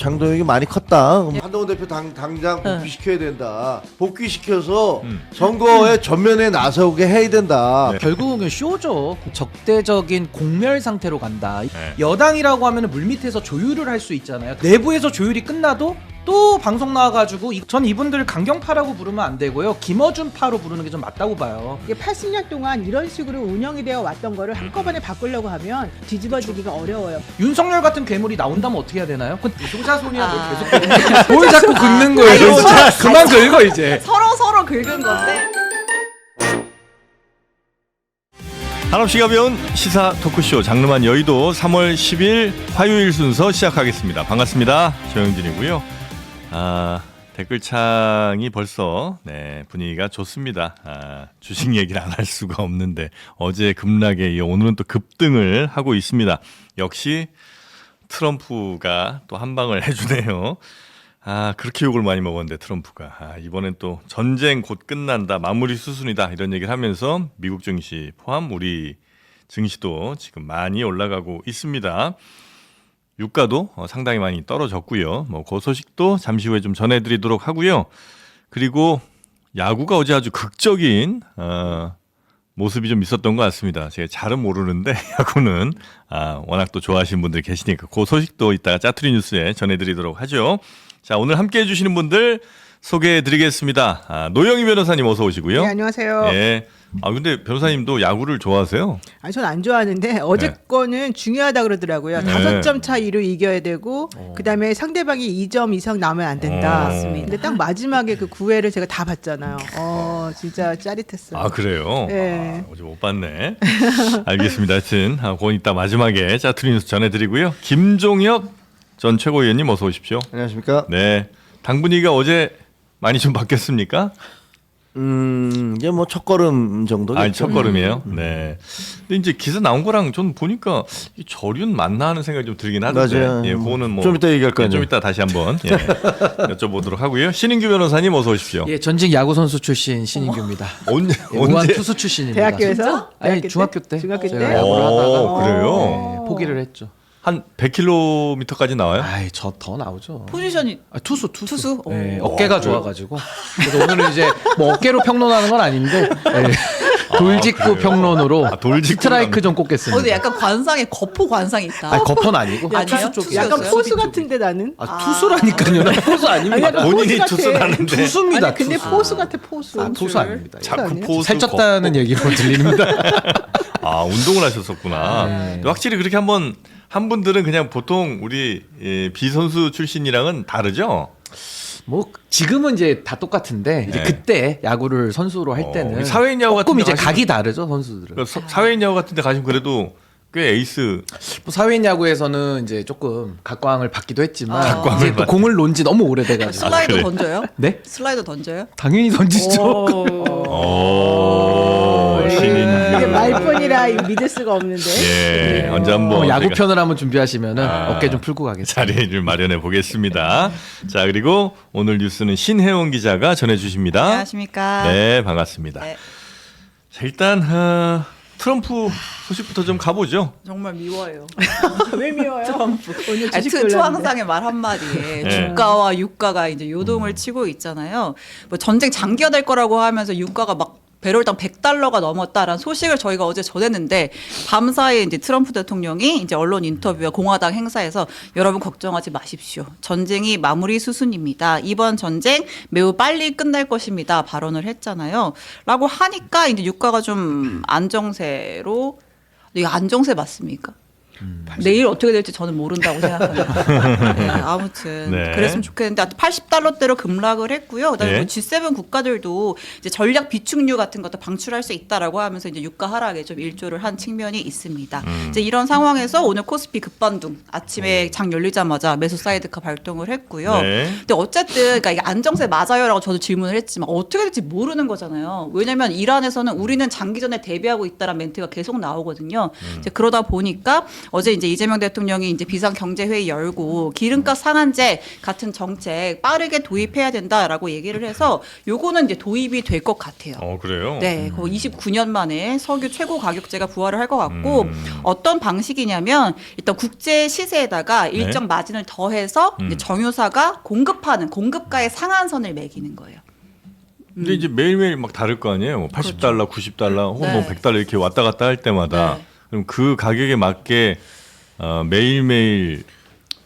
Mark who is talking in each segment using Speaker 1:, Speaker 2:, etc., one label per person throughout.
Speaker 1: 장동혁이 많이 컸다. 한동훈 대표 당장 복귀시켜야 된다. 복귀시켜서 선거에 전면에 나서게 해야 된다.
Speaker 2: 결국은 쇼죠. 적대적인 공멸 상태로 간다.
Speaker 3: 네.
Speaker 2: 여당이라고 하면 물밑에서 조율을 할 수 있잖아요. 내부에서 조율이 끝나도 또 방송 나와가지고 전 이분들 강경파라고 부르면 안 되고요. 김어준파로 부르는 게 좀 맞다고 봐요.
Speaker 4: 이게 80년 동안 이런 식으로 운영이 되어 왔던 거를 한꺼번에 바꾸려고 하면 뒤집어지기가 어려워요.
Speaker 2: 윤석열 같은 괴물이 나온다면 어떻게 해야 되나요? 소자손이야 계속 뭘 자꾸 긁는 거예요? 그만 긁어 이제.
Speaker 5: 서로 긁은 건데.
Speaker 3: 한없이 가벼운 시사 토크쇼 장르만 여의도 3월 10일 화요일 순서 시작하겠습니다. 반갑습니다. 조영진이고요. 댓글창이 벌써 분위기가 좋습니다. 주식 얘기를 안 할 수가 없는데 어제 급락에 이어 오늘은 또 급등을 하고 있습니다. 역시 트럼프가 또 한 방을 해주네요. 그렇게 욕을 많이 먹었는데 트럼프가 이번엔 또 전쟁 곧 끝난다, 마무리 수순이다 이런 얘기를 하면서 미국 증시 포함 우리 증시도 지금 많이 올라가고 있습니다. 유가도 상당히 많이 떨어졌고요. 그 소식도 잠시 후에 좀 전해드리도록 하고요. 그리고 야구가 어제 아주 극적인 모습이 좀 있었던 것 같습니다. 제가 잘은 모르는데 야구는 워낙 또 좋아하시는 분들이 계시니까 그 소식도 이따가 짜투리 뉴스에 전해드리도록 하죠. 자, 오늘 함께해 주시는 분들 소개해드리겠습니다. 노영희 변호사님 어서 오시고요.
Speaker 4: 네, 안녕하세요.
Speaker 3: 예. 근데 변호사님도 야구를 좋아하세요?
Speaker 4: 아니, 전 안 좋아하는데 어제
Speaker 3: 네.
Speaker 4: 거는 중요하다 그러더라고요.
Speaker 3: 네.
Speaker 4: 5점 차이로 이겨야 되고 그다음에 상대방이 2점 이상 나면 안 된다.
Speaker 3: 맞습니다.
Speaker 4: 근데 딱 마지막에 그 9회를 제가 다 봤잖아요. 진짜 짜릿했어요.
Speaker 3: 그래요?
Speaker 4: 네.
Speaker 3: 어제 못 봤네. 알겠습니다. 하여튼 그건 이따 마지막에 짜투리 뉴스 전해드리고요. 김종혁 전 최고위원님 어서 오십시오.
Speaker 1: 안녕하십니까?
Speaker 3: 네. 당 분위기가 어제 많이 좀 바뀌었습니까?
Speaker 1: 이제 뭐 첫걸음 정도겠죠.
Speaker 3: 첫걸음이에요. 네. 근데 이제 기사 나온 거랑 좀 보니까 이 저륜 맞나 하는 생각이 좀 들긴 하던데.
Speaker 1: 맞아요.
Speaker 3: 예, 그거는 뭐
Speaker 1: 좀 이따 얘기할 거예요.
Speaker 3: 좀 이따 다시 한번 여쭤보도록 하고요. 신인규 변호사님 어서 오십시오.
Speaker 2: 예, 전직 야구 선수 출신 신인규입니다.
Speaker 3: 언제
Speaker 2: 우한 투수 출신입니다.
Speaker 4: 대학교에서?
Speaker 2: 아니
Speaker 4: 대학교
Speaker 2: 중학교 때.
Speaker 4: 중학교 때?
Speaker 2: 제가 야구를 하다가
Speaker 3: 그래요?
Speaker 2: 포기를 했죠.
Speaker 3: 한 100km까지 나와요?
Speaker 2: 저 더 나오죠.
Speaker 5: 포지션이
Speaker 2: 투수.
Speaker 5: 투수?
Speaker 2: 네, 어깨가 좋아가지고. 그래서 오늘은 이제 뭐 어깨로 평론하는 건 아닌데 돌직구
Speaker 3: 그래요?
Speaker 2: 평론으로
Speaker 3: 돌직구
Speaker 2: 스트라이크 좀 꼽겠습니다.
Speaker 5: 근데 약간 관상에 거포 관상이 있다.
Speaker 2: 거폰 아니고
Speaker 5: 아니에요?
Speaker 2: 투수 쪽이.
Speaker 4: 약간
Speaker 5: 투수였어요?
Speaker 4: 포수 같은데 나는.
Speaker 2: 투수라니까요. 나 포수 아닙니다.
Speaker 4: 아니야,
Speaker 3: 본인이
Speaker 4: 포수
Speaker 3: 투수
Speaker 4: 같아.
Speaker 3: 나는데
Speaker 2: 투수입니다.
Speaker 4: 아니, 근데
Speaker 2: 투수.
Speaker 4: 포수 같아 포수.
Speaker 2: 투수 아닙니다.
Speaker 3: 자꾸
Speaker 4: 아니에요?
Speaker 3: 포수
Speaker 2: 살쪘다는 얘기로 들립니다.
Speaker 3: 운동을 하셨었구나.
Speaker 2: 네.
Speaker 3: 확실히 그렇게 한 분들은 그냥 보통 우리 비선수 출신이랑은 다르죠?
Speaker 2: 뭐 지금은 이제 다 똑같은데 이제
Speaker 3: 네.
Speaker 2: 그때 야구를 선수로 할 때는
Speaker 3: 사회인 야구
Speaker 2: 조금
Speaker 3: 같은
Speaker 2: 이제
Speaker 3: 데
Speaker 2: 각이 다르죠 선수들은.
Speaker 3: 사회인 야구 같은 데 가시면 그래도 꽤 에이스.
Speaker 2: 뭐 사회인 야구에서는 이제 조금 각광을 받기도 했지만
Speaker 3: 각광을
Speaker 2: 이제 또
Speaker 3: 받-
Speaker 2: 공을 놓은 지 너무 오래돼가지고.
Speaker 5: 슬라이더
Speaker 3: 그래.
Speaker 5: 던져요?
Speaker 2: 네?
Speaker 5: 슬라이더 던져요?
Speaker 2: 당연히 던지죠.
Speaker 4: 이게
Speaker 3: 신인규.
Speaker 4: 말뿐이라 믿을 수가 없는데.
Speaker 3: 예, 언제 한번
Speaker 2: 야구
Speaker 3: 저희가
Speaker 2: 편을 한번 준비하시면은
Speaker 3: 아.
Speaker 2: 어깨 좀 풀고 가겠습니다.
Speaker 3: 자리를 마련해 보겠습니다. 자, 그리고 오늘 뉴스는 신혜원 기자가 전해주십니다.
Speaker 5: 안녕하십니까.
Speaker 3: 네, 반갑습니다.
Speaker 5: 네.
Speaker 3: 자, 일단 트럼프 소식부터 좀 가보죠.
Speaker 5: 정말 미워요.
Speaker 4: 왜 미워요? 오늘
Speaker 5: 아니,
Speaker 4: 주식
Speaker 5: 투항상의 말 한마디에
Speaker 3: 네.
Speaker 5: 주가와 유가가 이제 요동을 치고 있잖아요. 뭐 전쟁 장기화될 거라고 하면서 유가가 막 배럴당 $100가 넘었다라는 소식을 저희가 어제 전했는데 밤사이에 이제 트럼프 대통령이 이제 언론 인터뷰와 공화당 행사에서 여러분 걱정하지 마십시오. 전쟁이 마무리 수순입니다. 이번 전쟁 매우 빨리 끝날 것입니다. 발언을 했잖아요. 라고 하니까 이제 유가가 좀 안정세로. 근데 이거 안정세 맞습니까? 내일 어떻게 될지 저는 모른다고 생각합니다. 네, 아무튼
Speaker 3: 네.
Speaker 5: 그랬으면 좋겠는데 $80대로 급락을 했고요. 그다음에
Speaker 3: 네.
Speaker 5: 뭐 G7 국가들도 이제 전략 비축유 같은 것도 방출할 수 있다라고 하면서 이제 유가 하락에 좀 일조를 한 측면이 있습니다. 이제 이런 상황에서 오늘 코스피 급반등 아침에 장 열리자마자 매수 사이드카 발동을 했고요.
Speaker 3: 네.
Speaker 5: 근데 어쨌든 그러니까 이게 안정세 맞아요라고 저도 질문을 했지만 어떻게 될지 모르는 거잖아요. 왜냐하면 이란에서는 우리는 장기전에 대비하고 있다라는 멘트가 계속 나오거든요. 이제 그러다 보니까 어제 이제 이재명 대통령이 이제 비상경제회의 열고 기름값 상한제 같은 정책 빠르게 도입해야 된다라고 얘기를 해서 요거는 이제 도입이 될 것 같아요.
Speaker 3: 그래요?
Speaker 5: 네, 29년 만에 석유 최고 가격제가 부활을 할 것 같고 어떤 방식이냐면 일단 국제 시세에다가 일정 마진을 더해서 이제 정유사가 공급하는 공급가의 상한선을 매기는 거예요.
Speaker 3: 근데 이제 매일매일 막 다를 거 아니에요. 뭐 80달러, 90달러, 혹은 뭐
Speaker 5: 네.
Speaker 3: 100달러 이렇게 왔다 갔다 할 때마다
Speaker 5: 네.
Speaker 3: 그럼 그 가격에 맞게 매일매일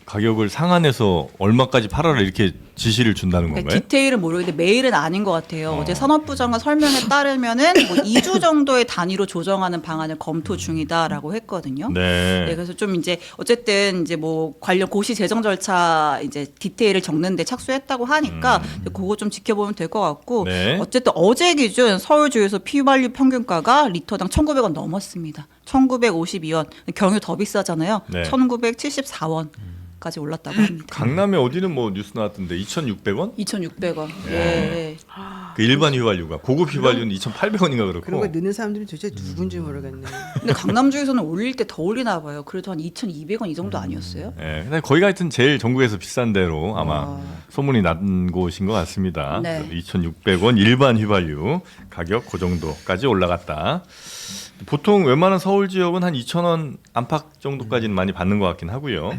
Speaker 3: 가격을 상한해서 얼마까지 팔아라 이렇게 지시를 준다는
Speaker 5: 그러니까
Speaker 3: 건가요?
Speaker 5: 디테일은 모르겠는데 매일은 아닌 것 같아요. 어제 산업부 장관 설명에 따르면은 뭐 2주 정도의 단위로 조정하는 방안을 검토 중이다라고 했거든요. 네,
Speaker 3: 네.
Speaker 5: 그래서 좀 이제 어쨌든 이제 뭐 관련 고시 재정 절차 이제 디테일을 적는데 착수했다고 하니까 그거 좀 지켜보면 될 것 같고
Speaker 3: 네.
Speaker 5: 어쨌든 어제 기준 서울 주유소 휘발유 평균가가 리터당 1,900원 넘었습니다. 1,952원. 경유 더 비싸잖아요.
Speaker 3: 네.
Speaker 5: 1,974원까지 올랐다고 합니다.
Speaker 3: 강남에 어디는 뭐 뉴스 나왔던데 2,600원?
Speaker 5: 2,600원.
Speaker 3: 예.
Speaker 5: 예.
Speaker 3: 그 일반 휘발유가 고급 휘발유는 2,800원인가 그렇고.
Speaker 4: 그런 거 넣는 사람들이 도대체 누군지 모르겠네.
Speaker 5: 근데 강남주에서는 올릴 때 더 올리나 봐요. 그래도 한 2,200원 이 정도 아니었어요?
Speaker 3: 예. 근데 거기가 하여튼 제일 전국에서 비싼 데로 아마 소문이 난 곳인 것 같습니다.
Speaker 5: 네.
Speaker 3: 2,600원 일반 휘발유 가격 그 정도까지 올라갔다. 보통 웬만한 서울 지역은 한 2,000원 안팎 정도까지는 많이 받는 것 같긴 하고요.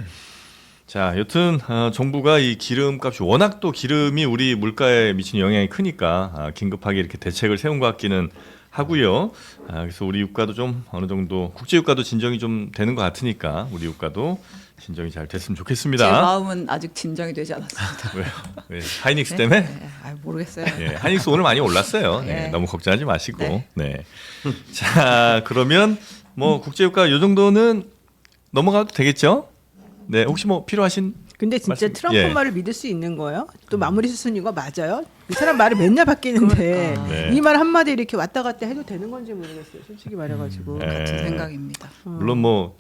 Speaker 3: 자, 여튼 정부가 이 기름값이 워낙 또 기름이 우리 물가에 미치는 영향이 크니까 긴급하게 이렇게 대책을 세운 것 같기는 하고요. 그래서 우리 유가도 좀 어느 정도 국제 유가도 진정이 좀 되는 것 같으니까 우리 유가도 진정이 잘 됐으면 좋겠습니다.
Speaker 5: 제 마음은 아직 진정이 되지 않았습니다.
Speaker 3: 왜요? 왜? 하이닉스 때문에?
Speaker 5: 네, 모르겠어요.
Speaker 3: 예, 하이닉스 오늘 많이 올랐어요. 네,
Speaker 5: 네.
Speaker 3: 너무 걱정하지 마시고.
Speaker 5: 네.
Speaker 3: 네. 자, 그러면 뭐 국제 유가 요 정도는 넘어가도 되겠죠? 네, 혹시 뭐 필요하신
Speaker 4: 근데 진짜
Speaker 3: 말씀-
Speaker 4: 트럼프
Speaker 3: 예.
Speaker 4: 말을 믿을 수 있는 거예요? 또 마무리 수순이가 맞아요? 그 사람 말이 맨날 바뀌는데
Speaker 3: 네.
Speaker 4: 이 말 한마디 이렇게 왔다 갔다 해도 되는 건지 모르겠어요. 솔직히 말해가지고.
Speaker 3: 네.
Speaker 5: 같은 생각입니다.
Speaker 3: 물론 뭐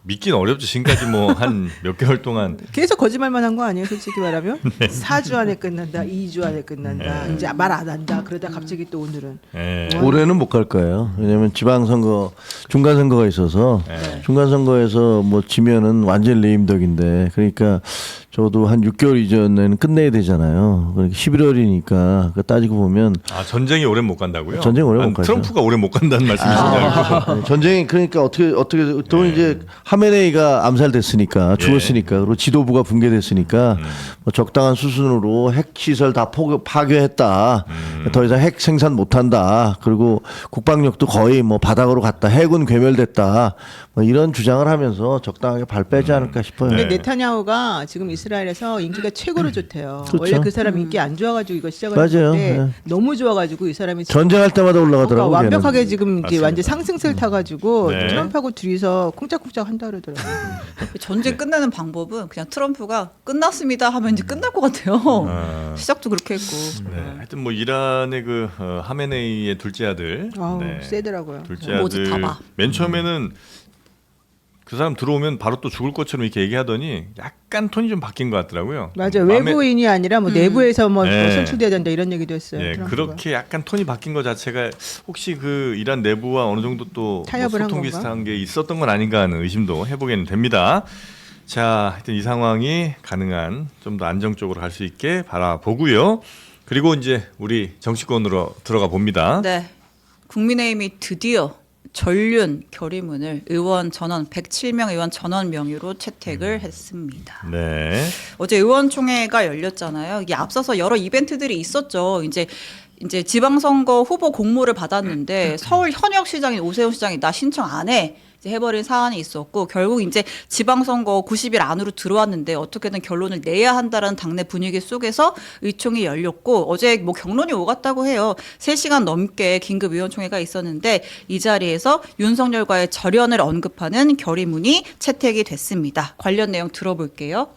Speaker 3: 믿긴 어렵죠. 지금까지 뭐 한 몇 개월 동안
Speaker 4: 계속 거짓말만 한 거 아니에요, 솔직히 말하면?
Speaker 3: 네.
Speaker 4: 4주 안에 끝난다, 2주 안에 끝난다, 이제 말 안 한다. 그러다 갑자기 또 오늘은
Speaker 3: 예.
Speaker 1: 올해는 못 갈 거예요. 왜냐면 지방선거 중간선거가 있어서
Speaker 3: 네.
Speaker 1: 중간선거에서 뭐 지면은 완전 레임덕인데 그러니까 저도 한 6개월 이전에는 끝내야 되잖아요. 그러니까 11월이니까 따지고 보면
Speaker 3: 전쟁이 오래 못 간다고요?
Speaker 1: 전쟁이 오래 못
Speaker 3: 난
Speaker 1: 가죠.
Speaker 3: 트럼프가 오래 못 간다는 말씀이신 줄 알고.
Speaker 1: 네, 전쟁이 그러니까 어떻게 또
Speaker 3: 네.
Speaker 1: 이제 하메네이가 암살됐으니까
Speaker 3: 예.
Speaker 1: 죽었으니까 그리고 지도부가 붕괴됐으니까 뭐 적당한 수순으로 핵 시설 다 파괴했다. 더 이상 핵 생산 못한다. 그리고 국방력도 거의 뭐 바닥으로 갔다. 해군 괴멸됐다. 뭐 이런 주장을 하면서 적당하게 발 빼지 않을까 싶어요.
Speaker 4: 근데
Speaker 3: 네.
Speaker 4: 네타냐후가 지금 이스라엘에서 인기가 최고로 좋대요.
Speaker 1: 그렇죠.
Speaker 4: 원래 그 사람 인기 안 좋아가지고 이거
Speaker 1: 맞아요.
Speaker 4: 시작했는데
Speaker 1: 네.
Speaker 4: 너무 좋아가지고 이 사람이 지금
Speaker 1: 전쟁할 때마다
Speaker 4: 그러니까
Speaker 1: 올라가더라고요.
Speaker 4: 완벽하게 지금 이제
Speaker 3: 맞습니다.
Speaker 4: 완전 상승세를 타가지고
Speaker 3: 네.
Speaker 4: 트럼프하고 둘이서 쿵짝쿵짝 한다 그러더라고요.
Speaker 5: 전쟁 끝내는 방법은 그냥 트럼프가 끝났습니다 하면 이제 끝날 것 같아요.
Speaker 3: 아,
Speaker 5: 시작도 그렇게 했고.
Speaker 3: 네. 하여튼 뭐 이란의 그 하메네이의 둘째 아들,
Speaker 4: 아우
Speaker 3: 네.
Speaker 4: 세더라고요.
Speaker 3: 둘째
Speaker 5: 뭐지,
Speaker 3: 아들
Speaker 5: 봐봐.
Speaker 3: 맨 처음에는 그 사람 들어오면 바로 또 죽을 것처럼 이렇게 얘기하더니 약간 톤이 좀 바뀐 것 같더라고요.
Speaker 4: 맞아요.
Speaker 3: 마음에-
Speaker 4: 외부인이 아니라 뭐 내부에서 뭐
Speaker 3: 네.
Speaker 4: 선출돼야 된다 이런 얘기도 했어요.
Speaker 3: 예,
Speaker 4: 트럼프가.
Speaker 3: 그렇게 약간 톤이 바뀐 것 자체가 혹시 그 이란 내부와 어느 정도 또뭐
Speaker 4: 타협을 한
Speaker 3: 소통
Speaker 4: 건가?
Speaker 3: 비슷한 게 있었던 건 아닌가 하는 의심도 해보게는 됩니다. 자, 하여튼 이 상황이 가능한 좀 더 안정적으로 갈 수 있게 바라보고요. 그리고 이제 우리 정치권으로 들어가 봅니다.
Speaker 5: 네. 국민의힘이 드디어 전륜 결의문을 의원 전원 107명 의원 전원 명의로 채택을 했습니다.
Speaker 3: 네.
Speaker 5: 어제 의원총회가 열렸잖아요. 이게 앞서서 여러 이벤트들이 있었죠. 이제 지방선거 후보 공모를 받았는데 서울 현역시장인 오세훈 시장이 나 신청 안 해. 이제 해버린 사안이 있었고 결국 이제 지방선거 90일 안으로 들어왔는데 어떻게든 결론을 내야 한다라는 당내 분위기 속에서 의총이 열렸고 어제 뭐 경론이 오갔다고 해요. 3시간 넘게 긴급 의원총회가 있었는데 이 자리에서 윤석열과의 절연을 언급하는 결의문이 채택이 됐습니다. 관련 내용 들어볼게요.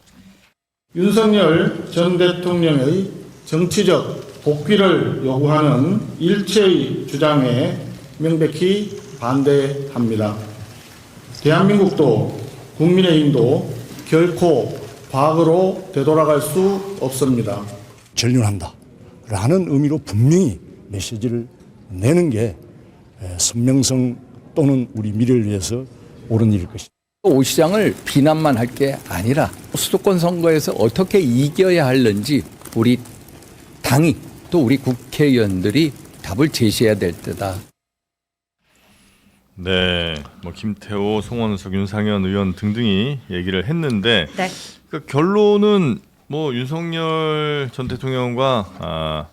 Speaker 6: 윤석열 전 대통령의 정치적 복귀를 요구하는 일체의 주장에 명백히 반대합니다. 대한민국도 국민의힘도 결코 과거로 되돌아갈 수 없습니다.
Speaker 7: 전륜한다 라는 의미로 분명히 메시지를 내는 게 선명성 또는 우리 미래를 위해서 옳은 일일 것입니다.
Speaker 8: 오 시장을 비난만 할 게 아니라 수도권 선거에서 어떻게 이겨야 하는지 우리 당이 또 우리 국회의원들이 답을 제시해야 될 때다.
Speaker 3: 네, 뭐 김태호, 송원석, 윤상현 의원 등등이 얘기를 했는데
Speaker 5: 네.
Speaker 3: 그 결론은 뭐 윤석열 전 대통령과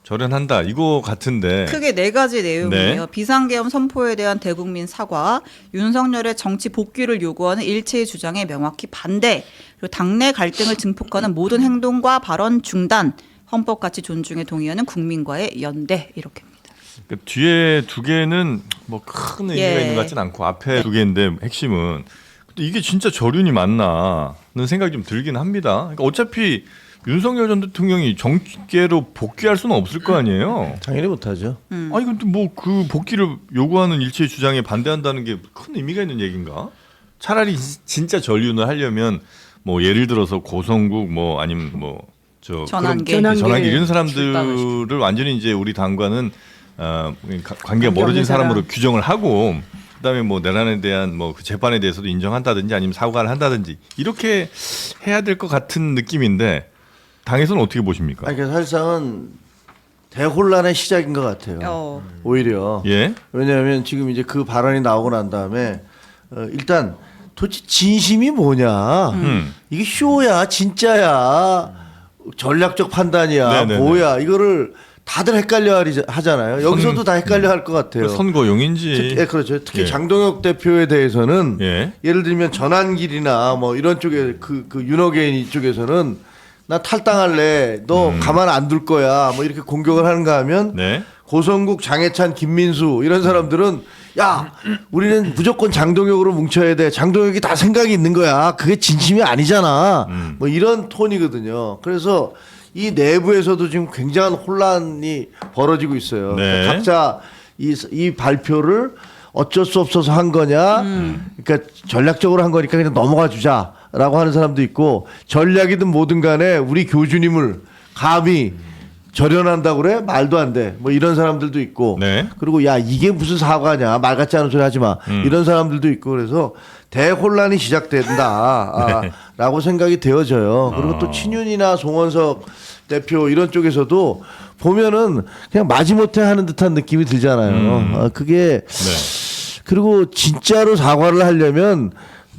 Speaker 3: 절연한다 이거 같은데
Speaker 5: 크게 네 가지 내용이에요.
Speaker 3: 네.
Speaker 5: 비상계엄 선포에 대한 대국민 사과, 윤석열의 정치 복귀를 요구하는 일체의 주장에 명확히 반대, 그리고 당내 갈등을 증폭하는 모든 행동과 발언 중단, 헌법 가치 존중에 동의하는 국민과의 연대 이렇게입니다.
Speaker 3: 그 뒤에 두 개는 뭐 큰 의미가
Speaker 5: 예.
Speaker 3: 있는 것 같진 않고 앞에 두 개인데 핵심은 근데 이게 진짜 절윤이 맞나는 생각이 좀 들긴 합니다. 그러니까 어차피 윤석열 전 대통령이 정계로 복귀할 수는 없을 거 아니에요.
Speaker 1: 당연히 못하죠.
Speaker 3: 아니 근데 뭐 그 복귀를 요구하는 일체의 주장에 반대한다는 게 큰 의미가 있는 얘기인가? 차라리 진짜 전륜을 하려면 뭐 예를 들어서 고성국 뭐 아니면 뭐저
Speaker 5: 전환길.
Speaker 3: 전환길 이런
Speaker 5: 출당을
Speaker 3: 사람들을 완전히 이제 우리 당과는 관계가 멀어진
Speaker 4: 관계
Speaker 3: 사람으로
Speaker 4: 없는
Speaker 3: 규정을 하고 그다음에 뭐 내란에 대한 뭐 그 재판에 대해서도 인정한다든지 아니면 사과를 한다든지 이렇게 해야 될 것 같은 느낌인데 당에서는 어떻게 보십니까?
Speaker 1: 아니, 그러니까 사실상은 대혼란의 시작인 것 같아요. 오히려.
Speaker 3: 예.
Speaker 1: 왜냐하면 지금 이제 그 발언이 나오고 난 다음에 일단 도대체 진심이 뭐냐? 이게 쇼야, 진짜야, 전략적 판단이야,
Speaker 3: 네네네.
Speaker 1: 뭐야? 이거를 다들 헷갈려 하잖아요. 여기서도 다 헷갈려 할 것 같아요.
Speaker 3: 선거용인지.
Speaker 1: 특히, 그렇죠. 특히
Speaker 3: 예.
Speaker 1: 장동혁 대표에 대해서는
Speaker 3: 예.
Speaker 1: 예를 들면 전환길이나 뭐 이런 쪽에 그 윤호개인 이쪽에서는 나 탈당할래, 너 가만 안 둘 거야, 뭐 이렇게 공격을 하는가 하면
Speaker 3: 네.
Speaker 1: 고성국, 장해찬, 김민수 이런 사람들은 야, 우리는 무조건 장동혁으로 뭉쳐야 돼. 장동혁이 다 생각이 있는 거야. 그게 진심이 아니잖아. 뭐 이런 톤이거든요. 그래서 이 내부에서도 지금 굉장한 혼란이 벌어지고 있어요.
Speaker 3: 네.
Speaker 1: 그러니까 각자 이 발표를 어쩔 수 없어서 한 거냐, 그러니까 전략적으로 한 거니까 그냥 넘어가 주자라고 하는 사람도 있고, 전략이든 뭐든 간에 우리 교주님을 감히 절연한다고 그래? 말도 안 돼. 뭐 이런 사람들도 있고,
Speaker 3: 네.
Speaker 1: 그리고 야 이게 무슨 사과냐, 말 같지 않은 소리 하지 마, 이런 사람들도 있고, 그래서 대혼란이 시작된다 라고 생각이 되어져요. 그리고 또 친윤이나 송원석 대표 이런 쪽에서도 보면은 그냥 마지못해 하는 듯한 느낌이 들잖아요. 그게
Speaker 3: 네.
Speaker 1: 그리고 진짜로 사과를 하려면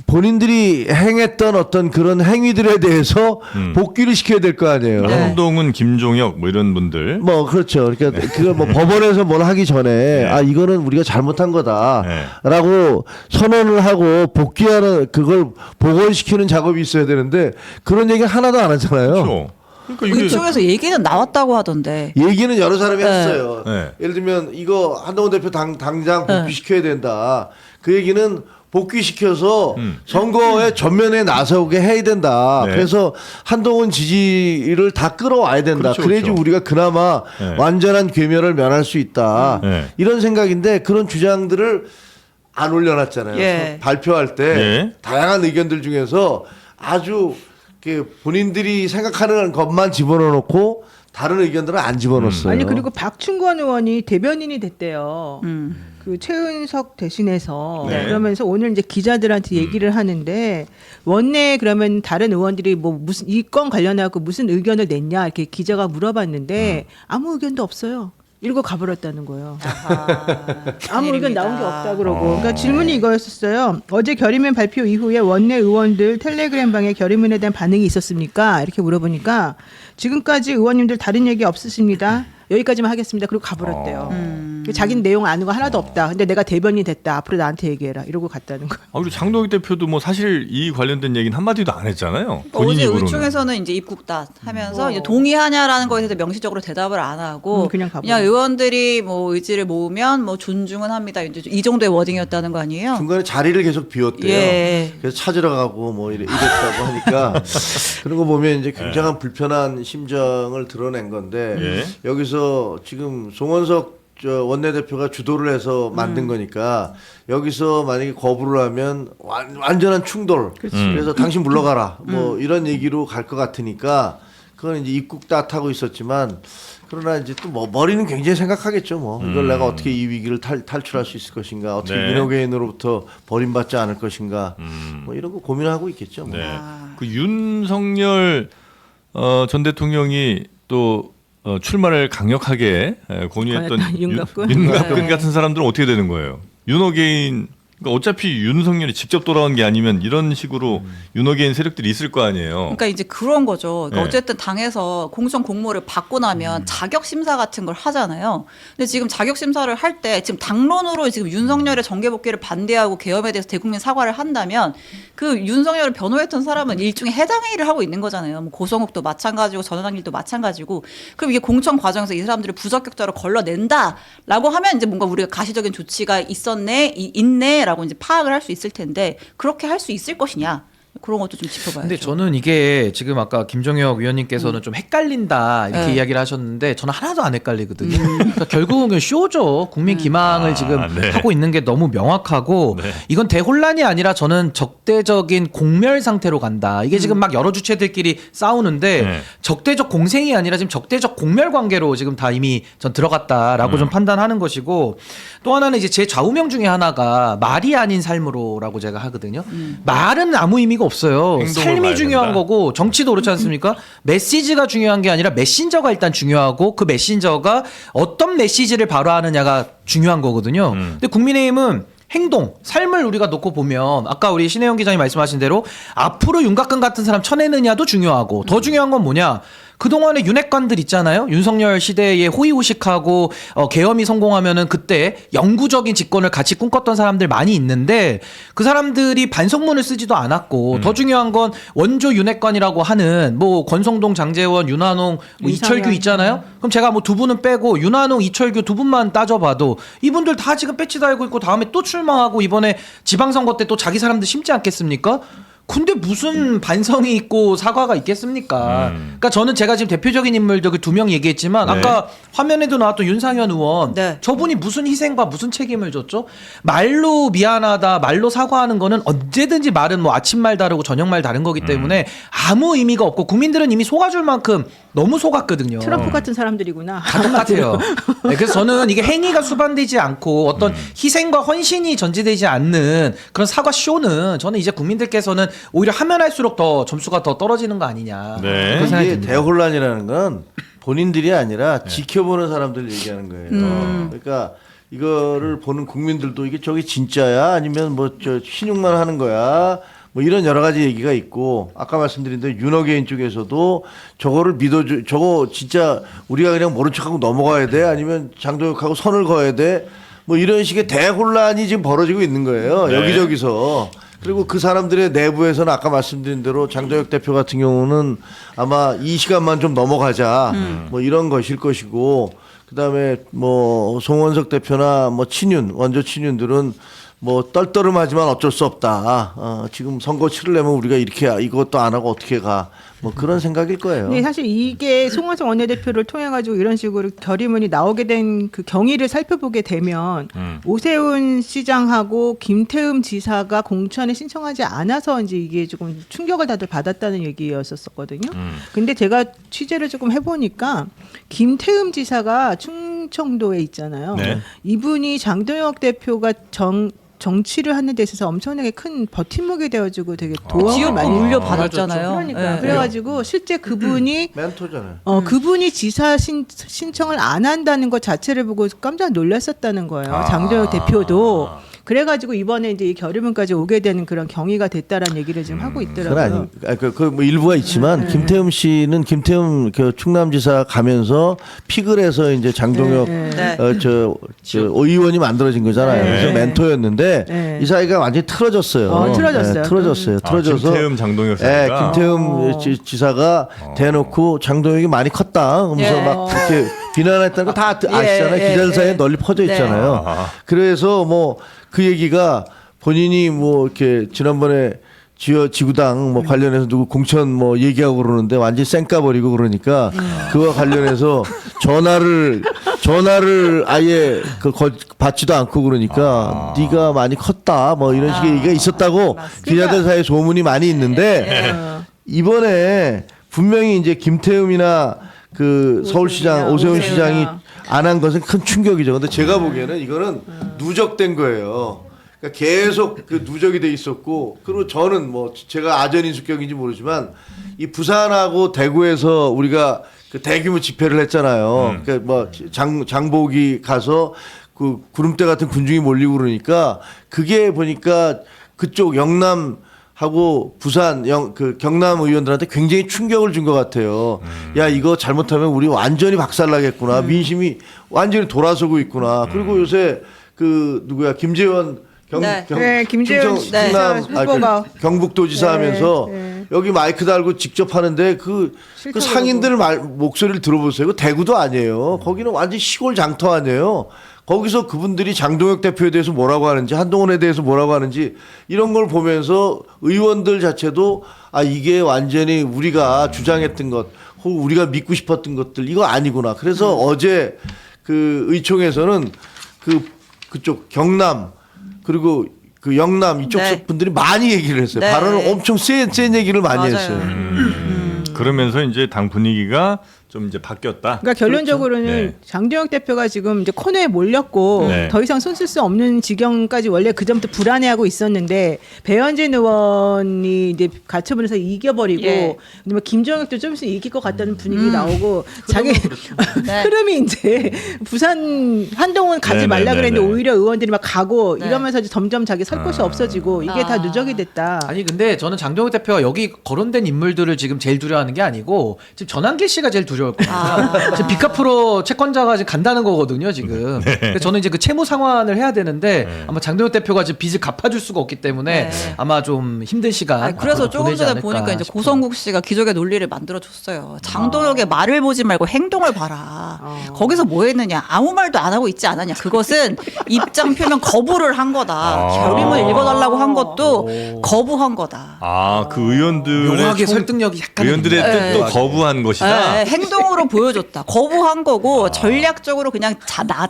Speaker 1: 본인들이 행했던 어떤 그런 행위들에 대해서 복귀를 시켜야 될 거 아니에요.
Speaker 5: 네.
Speaker 3: 한동훈, 김종혁 뭐 이런 분들.
Speaker 1: 뭐 그렇죠. 그러니까 그걸 뭐 법원에서 뭘 하기 전에 아 이거는 우리가 잘못한 거다라고 선언을 하고 복귀하는 그걸 복원시키는 작업이 있어야 되는데 그런 얘기 하나도 안 하잖아요.
Speaker 3: 그렇죠. 그러니까 이게
Speaker 5: 그쪽에서 얘기는 나왔다고 하던데.
Speaker 1: 얘기는 여러 사람이 했어요.
Speaker 3: 네.
Speaker 1: 예를 들면 이거 한동훈 대표 당장 복귀시켜야 된다. 그 얘기는 복귀시켜서 선거에 전면에 나서게 해야 된다.
Speaker 3: 네.
Speaker 1: 그래서 한동훈 지지를 다 끌어와야 된다.
Speaker 3: 그렇죠,
Speaker 1: 그래야지
Speaker 3: 그렇죠.
Speaker 1: 우리가 그나마
Speaker 3: 네.
Speaker 1: 완전한 괴멸을 면할 수 있다.
Speaker 3: 네.
Speaker 1: 이런 생각인데 그런 주장들을 안 올려놨잖아요.
Speaker 5: 예.
Speaker 1: 발표할 때
Speaker 3: 예.
Speaker 1: 다양한 의견들 중에서 아주 이렇게 본인들이 생각하는 것만 집어넣어놓고 다른 의견들은 안 집어넣었어요.
Speaker 4: 아니 그리고 박충권 의원이 대변인이 됐대요. 그 최은석 대신해서
Speaker 3: 네.
Speaker 4: 그러면서 오늘 이제 기자들한테 얘기를 하는데 원내 그러면 다른 의원들이 뭐 무슨 이 건 관련하고 무슨 의견을 냈냐 이렇게 기자가 물어봤는데 아무 의견도 없어요. 이러고 가버렸다는 거예요. 아무 의견 나온 게 없다 그러고. 그러니까 질문이 이거였었어요. 어제 결의문 발표 이후에 원내 의원들 텔레그램 방에 결의문에 대한 반응이 있었습니까? 이렇게 물어보니까 지금까지 의원님들 다른 얘기 없으십니다. 여기까지만 하겠습니다. 그리고 가버렸대요. 자기는 내용 아는 거 하나도 없다. 근데 내가 대변인이 됐다. 앞으로 나한테 얘기해라. 이러고 갔다는 거예요.
Speaker 3: 그리고 장동혁 대표도 뭐 사실 이 관련된 얘기는 한마디도 안 했잖아요.
Speaker 5: 어제
Speaker 3: 본인 입으로는.
Speaker 5: 의총에서는 이제 입국다 하면서 이제 동의하냐라는 거에 대해서 명시적으로 대답을 안 하고
Speaker 4: 그냥 가버려.
Speaker 5: 의원들이 뭐 의지를 모으면 뭐 존중은 합니다. 이제 이 정도의 워딩이었다는 거 아니에요?
Speaker 1: 중간에 자리를 계속 비웠대요.
Speaker 5: 예.
Speaker 1: 그래서 찾으러 가고 뭐 이랬다고 하니까 그런 거 보면 이제 굉장한 불편한 심정을 드러낸 건데
Speaker 3: 예.
Speaker 1: 여기서 지금 송원석 원내대표가 주도를 해서 만든 거니까 여기서 만약에 거부를 하면 완전한 충돌. 그래서 당신 물러가라. 뭐 이런 얘기로 갈 것 같으니까 그건 이제 입국 다 타고 있었지만 그러나 이제 또 뭐 머리는 굉장히 생각하겠죠. 뭐 이걸 내가 어떻게 이 위기를 탈출할 수 있을 것인가, 어떻게
Speaker 3: 네.
Speaker 1: 민호개인으로부터 버림받지 않을 것인가, 뭐 이런 거 고민하고 있겠죠. 뭐.
Speaker 3: 네. 그 윤석열 전 대통령이 또 출마를 강력하게 권유했던
Speaker 4: 권했던 윤갑근?
Speaker 3: 윤갑근 같은 사람들은 어떻게 되는 거예요? 윤호개인 그러니까 어차피 윤석열이 직접 돌아온 게 아니면 이런 식으로 윤호개인 세력들이 있을 거 아니에요.
Speaker 5: 그러니까 이제 그런 거죠. 그러니까
Speaker 3: 네.
Speaker 5: 어쨌든 당에서 공천 공모를 받고 나면 자격 심사 같은 걸 하잖아요. 근데 지금 자격 심사를 할 때 지금 당론으로 지금 윤석열의 정계 복귀를 반대하고 계엄에 대해서 대국민 사과를 한다면 그 윤석열을 변호했던 사람은 일종의 해당 행위를 하고 있는 거잖아요. 뭐 고성욱도 마찬가지고 전원일도 마찬가지고. 그럼 이게 공천 과정에서 이 사람들을 부적격자로 걸러낸다라고 하면 이제 뭔가 우리가 가시적인 조치가 있네라고 이제 파악을 할 수 있을 텐데 그렇게 할 수 있을 것이냐. 그런 것도 좀 짚어봐야죠.
Speaker 2: 근데 저는 이게 지금 아까 김종혁 위원님께서는 좀 헷갈린다 이렇게
Speaker 5: 네.
Speaker 2: 이야기를 하셨는데 저는 하나도 안 헷갈리거든요. 그러니까 결국은 쇼죠. 국민 기망을 지금
Speaker 3: 네.
Speaker 2: 하고 있는 게 너무 명확하고
Speaker 3: 네.
Speaker 2: 이건 대혼란이 아니라 저는 적대적인 공멸 상태로 간다. 이게 지금 막 여러 주체들끼리 싸우는데
Speaker 3: 네.
Speaker 2: 적대적 공생이 아니라 지금 적대적 공멸 관계로 지금 다 이미 전 들어갔다라고 좀 판단하는 것이고 또 하나는 이제 제 좌우명 중에 하나가 말이 아닌 삶으로라고 제가 하거든요. 말은 아무 의미가 없어요.
Speaker 3: 행동을
Speaker 2: 삶이
Speaker 3: 봐야
Speaker 2: 중요한
Speaker 3: 된다.
Speaker 2: 거고 정치도 그렇지 않습니까? 메시지가 중요한 게 아니라 메신저가 일단 중요하고 그 메신저가 어떤 메시지를 발화하느냐가 중요한 거거든요. 근데 국민의힘은 행동, 삶을 우리가 놓고 보면 아까 우리 신혜영 기자님 말씀하신 대로 앞으로 윤곽근 같은 사람 쳐내느냐도 중요하고 더 중요한 건 뭐냐? 그동안에 윤핵관들 있잖아요. 윤석열 시대에 호의호식하고 계엄이 성공하면은 그때 영구적인 집권을 같이 꿈꿨던 사람들 많이 있는데 그 사람들이 반성문을 쓰지도 않았고 더 중요한 건 원조 윤핵관이라고 하는 뭐 권성동, 장제원, 윤한홍, 뭐 이철규 있잖아요. 그럼 제가 뭐 두 분은 빼고 윤한홍, 이철규 두 분만 따져봐도 이분들 다 지금 배치 달고 있고 다음에 또 출마하고 이번에 지방선거 때 또 자기 사람들 심지 않겠습니까? 근데 무슨 반성이 있고 사과가 있겠습니까? 그러니까 저는 제가 지금 대표적인 인물들 그 두 명 얘기했지만
Speaker 3: 네.
Speaker 2: 아까 화면에도 나왔던 윤상현 의원
Speaker 5: 네.
Speaker 2: 저분이 무슨 희생과 무슨 책임을 졌죠? 말로 미안하다, 말로 사과하는 거는 언제든지 말은 뭐 아침말 다르고 저녁말 다른 거기 때문에 아무 의미가 없고 국민들은 이미 속아줄 만큼 너무 속았거든요.
Speaker 4: 트럼프 같은 사람들이구나.
Speaker 2: 다 똑같아요. 네, 그래서 저는 이게 행위가 수반되지 않고 어떤 희생과 헌신이 전제되지 않는 그런 사과 쇼는 저는 이제 국민들께서는 오히려 하면 할수록 더 점수가 더 떨어지는 거 아니냐.
Speaker 3: 네.
Speaker 2: 그런 생각이
Speaker 1: 이게
Speaker 2: 듭니다.
Speaker 1: 대혼란이라는 건 본인들이 아니라 지켜보는 사람들 얘기하는 거예요. 그러니까 이거를 보는 국민들도 이게 저게 진짜야 아니면 뭐 저 신용만 하는 거야 뭐 이런 여러 가지 얘기가 있고 아까 말씀드린 대로 윤호개인 쪽에서도 저거를 믿어줘 저거 진짜 우리가 그냥 모른 척하고 넘어가야 돼 아니면 장동혁하고 선을 그어야 돼 뭐 이런 식의 대혼란이 지금 벌어지고 있는 거예요.
Speaker 3: 네. 여기저기서.
Speaker 1: 그리고 그 사람들의 내부에서는 아까 말씀드린 대로 장동혁 대표 같은 경우는 아마 이 시간만 좀 넘어가자 뭐 이런 것일 것이고 그다음에 뭐 송원석 대표나 뭐 친윤 원조 친윤들은 뭐 떨떠름하지만 어쩔 수 없다. 지금 선거 치르려면 우리가 이렇게 이것도 안 하고 어떻게 가? 뭐 그런 생각일 거예요.
Speaker 4: 근데 사실 이게 송원석 원내대표를 통해 가지고 이런 식으로 결의문이 나오게 된 그 경위를 살펴보게 되면 오세훈 시장하고 김태흠 지사가 공천에 신청하지 않아서 이제 이게 조금 충격을 다들 받았다는 얘기였었거든요. 근데 제가 취재를 조금 해보니까 김태흠 지사가 충청도에 있잖아요.
Speaker 3: 네.
Speaker 4: 이분이 장동혁 대표가 정치를 하는 데 있어서 엄청나게 큰 버팀목이 되어주고 되게 도움을
Speaker 5: 지역구
Speaker 4: 많이
Speaker 5: 물려받았잖아요.
Speaker 4: 그러니까
Speaker 5: 네.
Speaker 4: 그래가지고 실제 그분이
Speaker 1: 멘토잖아요.
Speaker 4: 그분이 지사 신청을 안 한다는 것 자체를 보고 깜짝 놀랐었다는 거예요. 장동혁 대표도. 그래가지고 이번에 이제 이 결의문까지 오게 되는 그런 경위가 됐다라는 얘기를 지금 하고 있더라고요.
Speaker 1: 그건 아니, 뭐 일부가 있지만 김태흠 씨는 김태흠 그 충남지사 가면서 픽을 해서 이제 장동혁
Speaker 5: 네.
Speaker 1: 저 의원이 만들어진 거잖아요.
Speaker 4: 네.
Speaker 1: 그래서 멘토였는데
Speaker 4: 네.
Speaker 1: 이 사이가 완전히 틀어졌어요.
Speaker 4: 틀어졌어요.
Speaker 1: 틀어졌어요. 틀어져서
Speaker 3: 김태흠 장동혁
Speaker 1: 예,
Speaker 3: 사이가
Speaker 1: 김태흠 지사가 대놓고 장동혁이 많이 컸다. 하면서
Speaker 5: 예.
Speaker 1: 막 그렇게 비난했다는 거 다 아시잖아요.
Speaker 5: 예,
Speaker 1: 기자들 사이에
Speaker 5: 예.
Speaker 1: 널리 퍼져
Speaker 5: 네.
Speaker 1: 있잖아요. 그래서 뭐 그 얘기가 본인이 뭐 이렇게 지난번에 지구당 뭐 관련해서 누구 공천 뭐 얘기하고 그러는데 완전히 쌩까 버리고 그러니까 그와 관련해서 전화를 아예 받지도 않고 그러니까 네가 많이 컸다 뭐 이런 식의 얘기가 있었다고 기자들 사이에 소문이 많이 있는데 이번에 분명히 이제 김태흠이나 그 서울시장 오세훈 시장이 안 한 것은 큰 충격이죠. 근데 제가 보기에는 이거는 누적된 거예요. 그러니까 계속 그 누적이 돼 있었고, 그리고 저는 뭐 제가 아전인수격인지 모르지만 이 부산하고 대구에서 우리가 그 대규모 집회를 했잖아요. 그러니까 뭐 장복이 가서 그 구름대 같은 군중이 몰리고 그러니까 그게 보니까 그쪽 영남하고 부산 그 경남 의원들한테 굉장히 충격을 준 것 같아요. 야, 이거 잘못하면 우리 완전히 박살나겠구나. 민심이 완전히 돌아서고 있구나. 그리고 요새 그 누구야 김재원
Speaker 4: 김재원
Speaker 1: 충남
Speaker 4: 후보가
Speaker 1: 경북도지사 하면서 여기 마이크 달고 직접 하는데 그 상인들 목소리를 들어보세요. 그 대구도 아니에요. 거기는 완전 시골 장터 아니에요. 거기서 그분들이 장동혁 대표에 대해서 뭐라고 하는지, 한동훈에 대해서 뭐라고 하는지 이런 걸 보면서 의원들 자체도 아, 이게 완전히 우리가 주장했던 것 혹은 우리가 믿고 싶었던 것들 이거 아니구나. 그래서 어제 그 의총에서는 그쪽 경남 그리고 그 영남 이쪽 분들이 많이 얘기를 했어요.
Speaker 5: 네.
Speaker 1: 발언을 엄청 센 얘기를 많이
Speaker 5: 맞아요.
Speaker 1: 했어요.
Speaker 3: 그러면서 이제 당 분위기가 좀 이제 바뀌었다.
Speaker 4: 그러니까 결론적으로는
Speaker 3: 네.
Speaker 4: 장동혁 대표가 지금 이제 코너에 몰렸고
Speaker 3: 네.
Speaker 4: 더 이상 손 쓸 수 없는 지경까지 원래 그 전부터 불안해하고 있었는데 배현진 의원이 이제 가처분해서 이겨버리고
Speaker 5: 예.
Speaker 4: 그다음에 김종혁도 좀 있으면 이길 것 같다는 분위기 나오고 자기
Speaker 5: 네.
Speaker 4: 흐름이 이제 부산 한동훈 가지
Speaker 3: 네,
Speaker 4: 말라
Speaker 3: 네,
Speaker 4: 그랬는데
Speaker 3: 네, 네.
Speaker 4: 오히려 의원들이 막 가고
Speaker 5: 네.
Speaker 4: 이러면서 이제 점점 자기 설 곳이 없어지고 이게 다 누적이 됐다.
Speaker 2: 아니 근데 저는 장동혁 대표가 여기 거론된 인물들을 지금 제일 두려워하는 게 아니고 지금 전환길 씨가 제일 두려울 겁니다. 지금 비카프로 채권자가 지금 간다는 거거든요 지금. 그래서 저는 이제 그 채무 상환을 해야 되는데 아마 장동혁 대표가 지금 빚을 갚아줄 수가 없기 때문에
Speaker 5: 네.
Speaker 2: 아마 좀 힘든 시간.
Speaker 5: 아니, 그래서
Speaker 2: 앞으로
Speaker 5: 조금
Speaker 2: 보내지
Speaker 5: 전에
Speaker 2: 않을까
Speaker 5: 보니까 이제
Speaker 2: 싶어요.
Speaker 5: 고성국 씨가 기적의 논리를 만들어줬어요. 장동혁의 말을 보지 말고 행동을 봐라. 거기서 뭐 했느냐. 아무 말도 안 하고 있지 않았냐. 그것은 입장 표명 거부를 한 거다. 결의문 읽어달라고 한 것도 거부한 거다.
Speaker 3: 아, 그 의원들의
Speaker 2: 묘하게 설득력이 약간
Speaker 3: 의원들의 뜻도 거부한 것이다.
Speaker 5: 네, 행동으로 보여줬다. 거부한 거고 전략적으로 그냥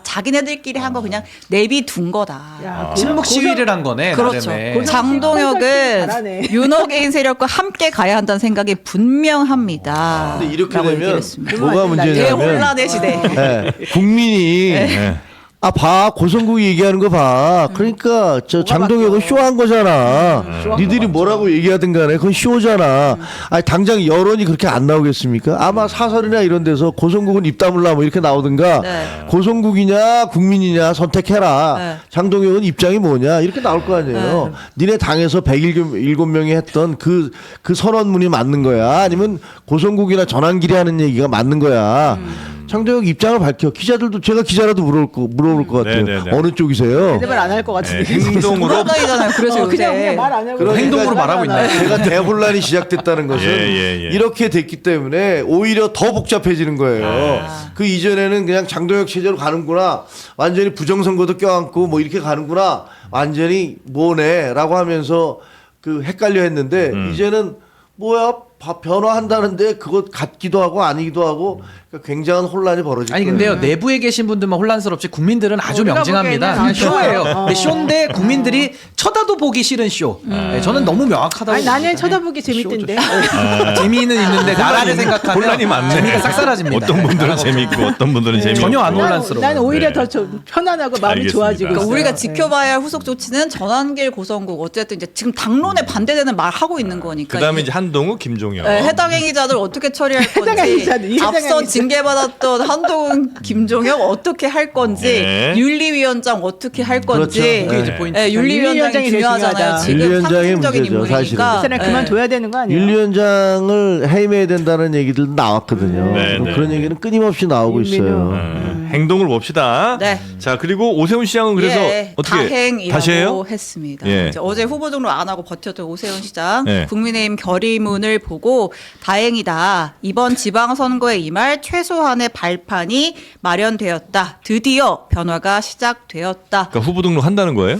Speaker 5: 자기네들끼리 한 거 그냥 내비둔 거다.
Speaker 4: 야,
Speaker 2: 침묵 시위를 한 거네.
Speaker 5: 그렇죠.
Speaker 2: 나름의.
Speaker 5: 장동혁은
Speaker 4: 잘하네.
Speaker 5: 윤호개인 세력과 함께 가야 한다는 생각이 분명합니다.
Speaker 1: 근데 이렇게
Speaker 5: 라고
Speaker 1: 되면
Speaker 5: 얘기를 했습니다.
Speaker 1: 뭐가 문제냐면
Speaker 5: 대혼란의 시대.
Speaker 1: 네, 국민이 아, 봐. 고성국이 얘기하는 거 봐. 그러니까 저 장동혁은 쇼한 거잖아. 니들이 뭐라고 얘기하든 간에 그건 쇼잖아. 아니, 당장 여론이 그렇게 안 나오겠습니까? 아마 사설이나 이런 데서 고성국은 입 다물라 뭐 이렇게 나오든가
Speaker 5: 네.
Speaker 1: 고성국이냐 국민이냐 선택해라.
Speaker 5: 네.
Speaker 1: 장동혁은 입장이 뭐냐 이렇게 나올 거 아니에요. 니네 당에서 107명이 했던 그 선언문이 맞는 거야? 아니면 고성국이나 전환길이 하는 얘기가 맞는 거야? 장동혁 입장을 밝혀. 기자들도 제가 기자라도 물어볼 것 같아요.
Speaker 3: 네네네.
Speaker 1: 어느 쪽이세요?
Speaker 4: 대답을 안 할 것 같은데.
Speaker 3: 행동으로
Speaker 5: 돌아다니잖아요. 그래서
Speaker 4: 그냥 말 안 하고
Speaker 1: 그러니까
Speaker 2: 행동으로 말하고 있나요?
Speaker 1: 제가 대혼란이 시작됐다는 것은
Speaker 3: 예.
Speaker 1: 이렇게 됐기 때문에 오히려 더 복잡해지는 거예요. 그 이전에는 그냥 장동혁 체제로 가는구나. 완전히 부정선거도 껴안고 뭐 이렇게 가는구나. 완전히 뭐네라고 하면서 그 헷갈려 했는데 이제는 뭐야 변화한다는데 그것 같기도 하고 아니기도 하고 그러니까 굉장한 혼란이 벌어질
Speaker 2: 아니
Speaker 1: 거예요.
Speaker 2: 근데요 내부에 계신 분들만 혼란스럽지 국민들은 아주
Speaker 4: 우리가
Speaker 2: 명징합니다.
Speaker 4: 보기에는
Speaker 2: 그냥 쇼예요.
Speaker 4: 어.
Speaker 2: 근데 쇼인데 국민들이 쳐다도 보기 싫은 쇼. 네, 저는 너무 명확하다고.
Speaker 4: 아니 나는
Speaker 2: 봅니다.
Speaker 4: 쳐다보기 재밌던데.
Speaker 2: 재미는 있는데 나라를 생각하면
Speaker 3: 혼란이 많네.
Speaker 2: 재미가 싹 사라집니다.
Speaker 3: 어떤 분들은 재밌고 어떤 분들은 재미없고.
Speaker 2: 전혀 안 혼란스러워요.
Speaker 4: 나는 오히려
Speaker 3: 네.
Speaker 4: 더 편안하고 마음이
Speaker 3: 알겠습니다.
Speaker 4: 좋아지고
Speaker 5: 그러니까
Speaker 4: 있어요.
Speaker 5: 우리가
Speaker 4: 네.
Speaker 5: 지켜봐야 할 후속 조치는 전환길 고성국 어쨌든 이제 지금 당론에 반대되는 말 하고 있는 거니까.
Speaker 3: 그다음에 이제 한동훈, 김종혁.
Speaker 5: 네, 해당 행위자들 어떻게 처리할 건지,
Speaker 4: 행위자들, 이 해당
Speaker 5: 앞서
Speaker 4: 행위자.
Speaker 5: 징계받았던 한동훈, 김종혁 어떻게 할 건지,
Speaker 3: 네.
Speaker 5: 윤리위원장 어떻게 할 건지,
Speaker 1: 그렇죠.
Speaker 2: 그게 이제 포인트.
Speaker 5: 네, 윤리위원장이
Speaker 4: 윤리위원장이 제일
Speaker 5: 중요하잖아요.
Speaker 4: 중요하다.
Speaker 5: 지금
Speaker 1: 윤리위원장의
Speaker 5: 상징적인
Speaker 1: 문제죠,
Speaker 5: 인물이니까.
Speaker 1: 사실은.
Speaker 4: 그 사람 그만둬야 되는 거 아니에요?
Speaker 1: 윤리위원장을 해임해야 된다는 얘기들도 나왔거든요.
Speaker 3: 네, 네.
Speaker 1: 그런 얘기는 끊임없이 나오고 있어요.
Speaker 3: 행동을 봅시다.
Speaker 5: 네.
Speaker 3: 자, 그리고 오세훈 시장은 그래서
Speaker 5: 예,
Speaker 3: 어떻게
Speaker 5: 다행이라고
Speaker 3: 다시 해요?
Speaker 5: 했습니다.
Speaker 3: 예.
Speaker 5: 이제 어제 후보 등록 안 하고 버텼던 오세훈 시장
Speaker 3: 예.
Speaker 5: 국민의힘 결의문을 보고 다행이다. 이번 지방선거에 임할 최소한의 발판이 마련되었다. 드디어 변화가 시작되었다.
Speaker 3: 그러니까 후보 등록 한다는 거예요?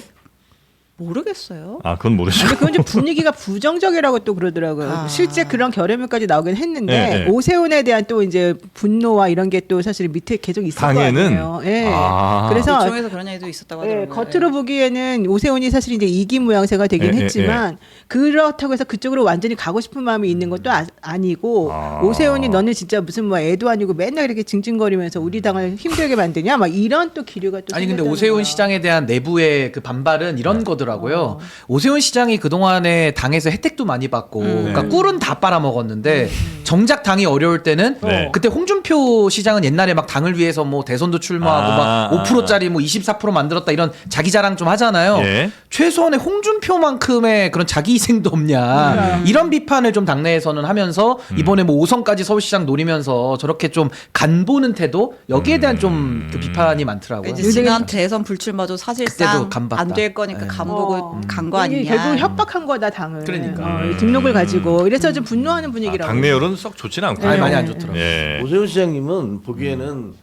Speaker 5: 모르겠어요.
Speaker 3: 아, 그건 모르시고.
Speaker 4: 근데 그건 좀 분위기가 부정적이라고 또 그러더라고요.
Speaker 5: 아.
Speaker 4: 실제 그런 결의문까지 나오긴 했는데
Speaker 3: 네, 네.
Speaker 4: 오세훈에 대한 또 이제 분노와 이런 게 또 사실 밑에 계속 있을 거
Speaker 3: 당에는?
Speaker 4: 아니에요. 예.
Speaker 3: 아.
Speaker 4: 그래서
Speaker 5: 조정에서 그런 얘기도 있었다고
Speaker 4: 예,
Speaker 5: 하더라고요.
Speaker 4: 겉으로 보기에는 오세훈이 사실 이제 이기 모양새가 되긴
Speaker 3: 예, 예,
Speaker 4: 했지만 그렇다고 해서 그쪽으로 완전히 가고 싶은 마음이 있는 것도 아니고 오세훈이 너는 진짜 무슨 뭐 애도 아니고 맨날 이렇게 징징거리면서 우리 당을 힘들게 만드냐 막 이런 또 기류가 또
Speaker 2: 아니 근데
Speaker 4: 생겼다는
Speaker 2: 오세훈
Speaker 4: 거야.
Speaker 2: 시장에 대한 내부의 그 반발은 이런 거더라고요. 오세훈 시장이 그동안에 당에서 혜택도 많이 받고 그러니까 꿀은 다 빨아먹었는데 정작 당이 어려울 때는
Speaker 3: 네.
Speaker 2: 그때 홍준표 시장은 옛날에 막 당을 위해서 뭐 대선도 출마하고 막 5%짜리 뭐 24% 만들었다 이런 자기 자랑 좀 하잖아요.
Speaker 3: 예.
Speaker 2: 최소한의 홍준표만큼의 그런 자기 희생도 없냐 이런 비판을 좀 당내에서는 하면서 이번에 뭐 5선까지 서울시장 노리면서 저렇게 좀 간보는 태도 여기에 대한 좀 그 비판이 많더라고요.
Speaker 5: 이제 지난 대선 불출마도 사실상
Speaker 2: 그때도 간봤다.
Speaker 5: 안 될 거니까 간보고 간 거
Speaker 4: 이게
Speaker 5: 아니냐.
Speaker 4: 결국 협박한 거다 당을.
Speaker 2: 그러니까.
Speaker 4: 이 등록을 가지고 이래서 좀 분노하는
Speaker 3: 아,
Speaker 4: 분위기라고.
Speaker 3: 당내 여론은 썩 좋지는 않고.
Speaker 2: 아니, 많이 안 좋더라고요.
Speaker 3: 예.
Speaker 1: 오세훈 시장님은 보기에는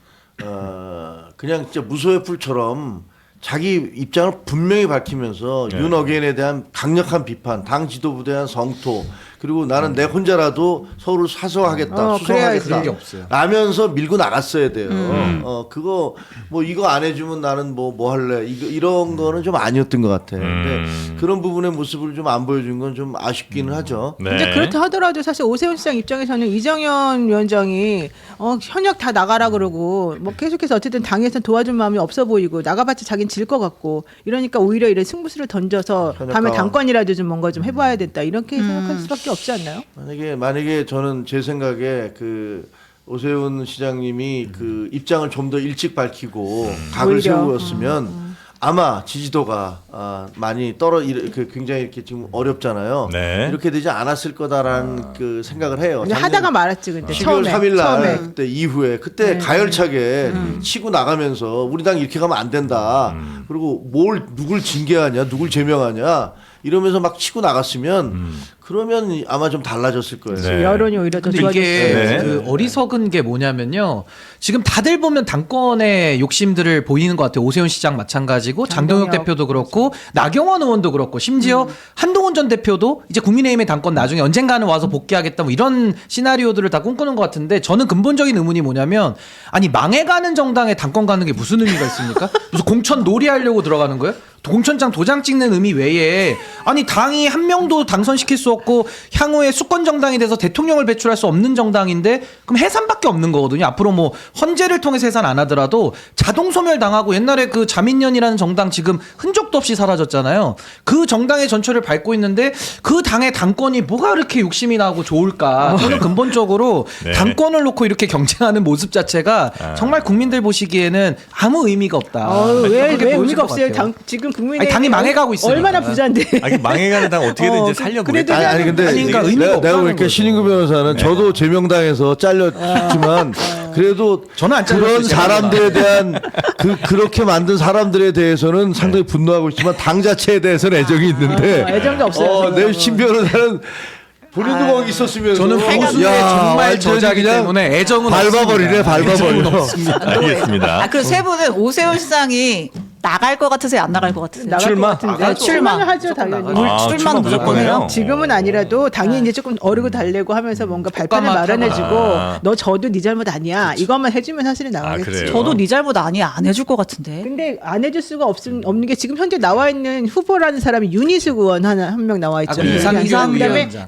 Speaker 1: 그냥 진짜 무소의 풀처럼 자기 입장을 분명히 밝히면서
Speaker 3: 네.
Speaker 1: 윤 어게인에 대한 강력한 비판, 당 지도부에 대한 성토, 그리고 나는 내 혼자라도 서울을 사서하겠다,
Speaker 4: 그래야지.
Speaker 1: 수성하겠다.
Speaker 2: 그런 게 없어요.
Speaker 1: 라면서 밀고 나갔어야 돼요. 그거 뭐 이거 안 해주면 나는 뭐 할래. 이런 거는 좀 아니었던 것 같아. 근데 그런 부분의 모습을 좀 안 보여준 건 좀 아쉽기는 하죠.
Speaker 3: 네.
Speaker 4: 근데 그렇다 하더라도 사실 오세훈 시장 입장에서는 이정현 위원장이 현역 다 나가라 그러고 뭐 계속해서 어쨌든 당에서 도와준 마음이 없어 보이고 나가봤자 자기는 질 것 같고 이러니까 오히려 이런 승부수를 던져서 다음에 당권이라도 좀 뭔가 좀 해봐야 된다 이렇게 생각할 수밖에 없지 않나요?
Speaker 1: 만약에 저는 제 생각에 그 오세훈 시장님이 그 입장을 좀 더 일찍 밝히고 각을
Speaker 4: 오히려.
Speaker 1: 세우었으면 아마 지지도가 많이 굉장히 이렇게 지금 어렵잖아요.
Speaker 3: 네.
Speaker 1: 이렇게 되지 않았을 거다라는 그 생각을 해요.
Speaker 4: 근데 하다가 말았지 근데
Speaker 1: 12월
Speaker 4: 처음에.
Speaker 1: 3일 날
Speaker 4: 처음에.
Speaker 1: 그때 이후에 그때 가열차게 치고 나가면서 우리 당 이렇게 가면 안 된다. 그리고 누굴 징계하냐, 누굴 제명하냐 이러면서 막 치고 나갔으면 그러면 아마 좀 달라졌을 거예요.
Speaker 3: 네.
Speaker 4: 여론이 오히려 더
Speaker 2: 근데
Speaker 4: 좋아졌어요.
Speaker 2: 이게
Speaker 3: 네.
Speaker 2: 그 어리석은 게 뭐냐면요. 지금 다들 보면 당권의 욕심들을 보이는 것 같아요. 오세훈 시장 마찬가지고 장동혁
Speaker 4: 장동혁.
Speaker 2: 대표도 그렇고 나경원 의원도 그렇고 심지어 한동훈 전 대표도 이제 국민의힘의 당권 나중에 언젠가는 와서 복귀하겠다 뭐 이런 시나리오들을 다 꿈꾸는 것 같은데 저는 근본적인 의문이 뭐냐면 아니 망해가는 정당에 당권 가는 게 무슨 의미가 있습니까? 무슨 공천 놀이하려고 들어가는 거예요? 공천장 도장 찍는 의미 외에 아니 당이 한 명도 당선시킬 수 없고 향후에 수권 정당이 돼서 대통령을 배출할 수 없는 정당인데 그럼 해산밖에 없는 거거든요. 앞으로 뭐 헌재를 통해서 해산 안 하더라도 자동 소멸 당하고 옛날에 그 자민련이라는 정당 지금 흔적도 없이 사라졌잖아요. 그 정당의 전철을 밟고 있는데 그 당의 당권이 뭐가 그렇게 욕심이 나고 좋을까? 저는 근본적으로
Speaker 3: 네.
Speaker 2: 당권을 놓고 이렇게 경쟁하는 모습 자체가 정말 국민들 보시기에는 아무 의미가 없다.
Speaker 4: 왜
Speaker 2: 그렇게 보여질
Speaker 4: 의미가
Speaker 2: 것
Speaker 4: 없어요?
Speaker 2: 같아요.
Speaker 4: 지금 국민의힘
Speaker 2: 아니, 당이 망해가고 있으니까.
Speaker 4: 얼마나 부자인데.
Speaker 3: 아니, 망해가는 당 어떻게든 이제 살려보겠다.
Speaker 4: 그래도
Speaker 1: 아니 근데
Speaker 2: 아니, 그러니까 의미가
Speaker 1: 내가
Speaker 2: 없다는
Speaker 1: 보니까
Speaker 2: 거죠.
Speaker 1: 신인구 변호사는 저도 제명당에서 잘렸지만 그래도
Speaker 2: 저는 안
Speaker 1: 그런
Speaker 2: 잘렸어요,
Speaker 1: 사람들에 대한 그렇게 만든 사람들에 대해서는 상당히 분노하고 있지만 당 자체에 대해서는 애정이 있는데
Speaker 4: 애정도 없어요.
Speaker 1: 내 신 변호사는 본인도 거기 있었으면서
Speaker 2: 저는 호수의 정말
Speaker 1: 완전히
Speaker 2: 저자기
Speaker 1: 그냥
Speaker 2: 때문에 애정은
Speaker 1: 밟아버리네,
Speaker 2: 없습니다.
Speaker 1: 밟아버려.
Speaker 2: 애정은 없습니다.
Speaker 3: 알겠습니다.
Speaker 5: 그리고 세 분은 오세훈 시장이 나갈 것 같으세요? 안 나갈 것 같으세요?
Speaker 4: 나갈
Speaker 3: 출마?
Speaker 4: 것 같은데.
Speaker 5: 아, 출마.
Speaker 4: 출마는 하죠 당연히.
Speaker 5: 출마는
Speaker 3: 출마
Speaker 5: 무조건 해요?
Speaker 4: 지금은 아니라도 당이 이제 조금 어르고 달래고 하면서 뭔가 발판을
Speaker 2: 국가만
Speaker 4: 마련해주고
Speaker 3: 타고.
Speaker 4: 너 저도 네 잘못 아니야 이것만 해주면 사실은 나가겠지.
Speaker 3: 그래요?
Speaker 5: 저도 네 잘못 아니야 안 해줄 것 같은데.
Speaker 4: 근데 안 해줄 수가 없는 게 지금 현재 나와 있는 후보라는 사람이 윤희숙 의원 한 명 나와 있죠.
Speaker 2: 그 이상규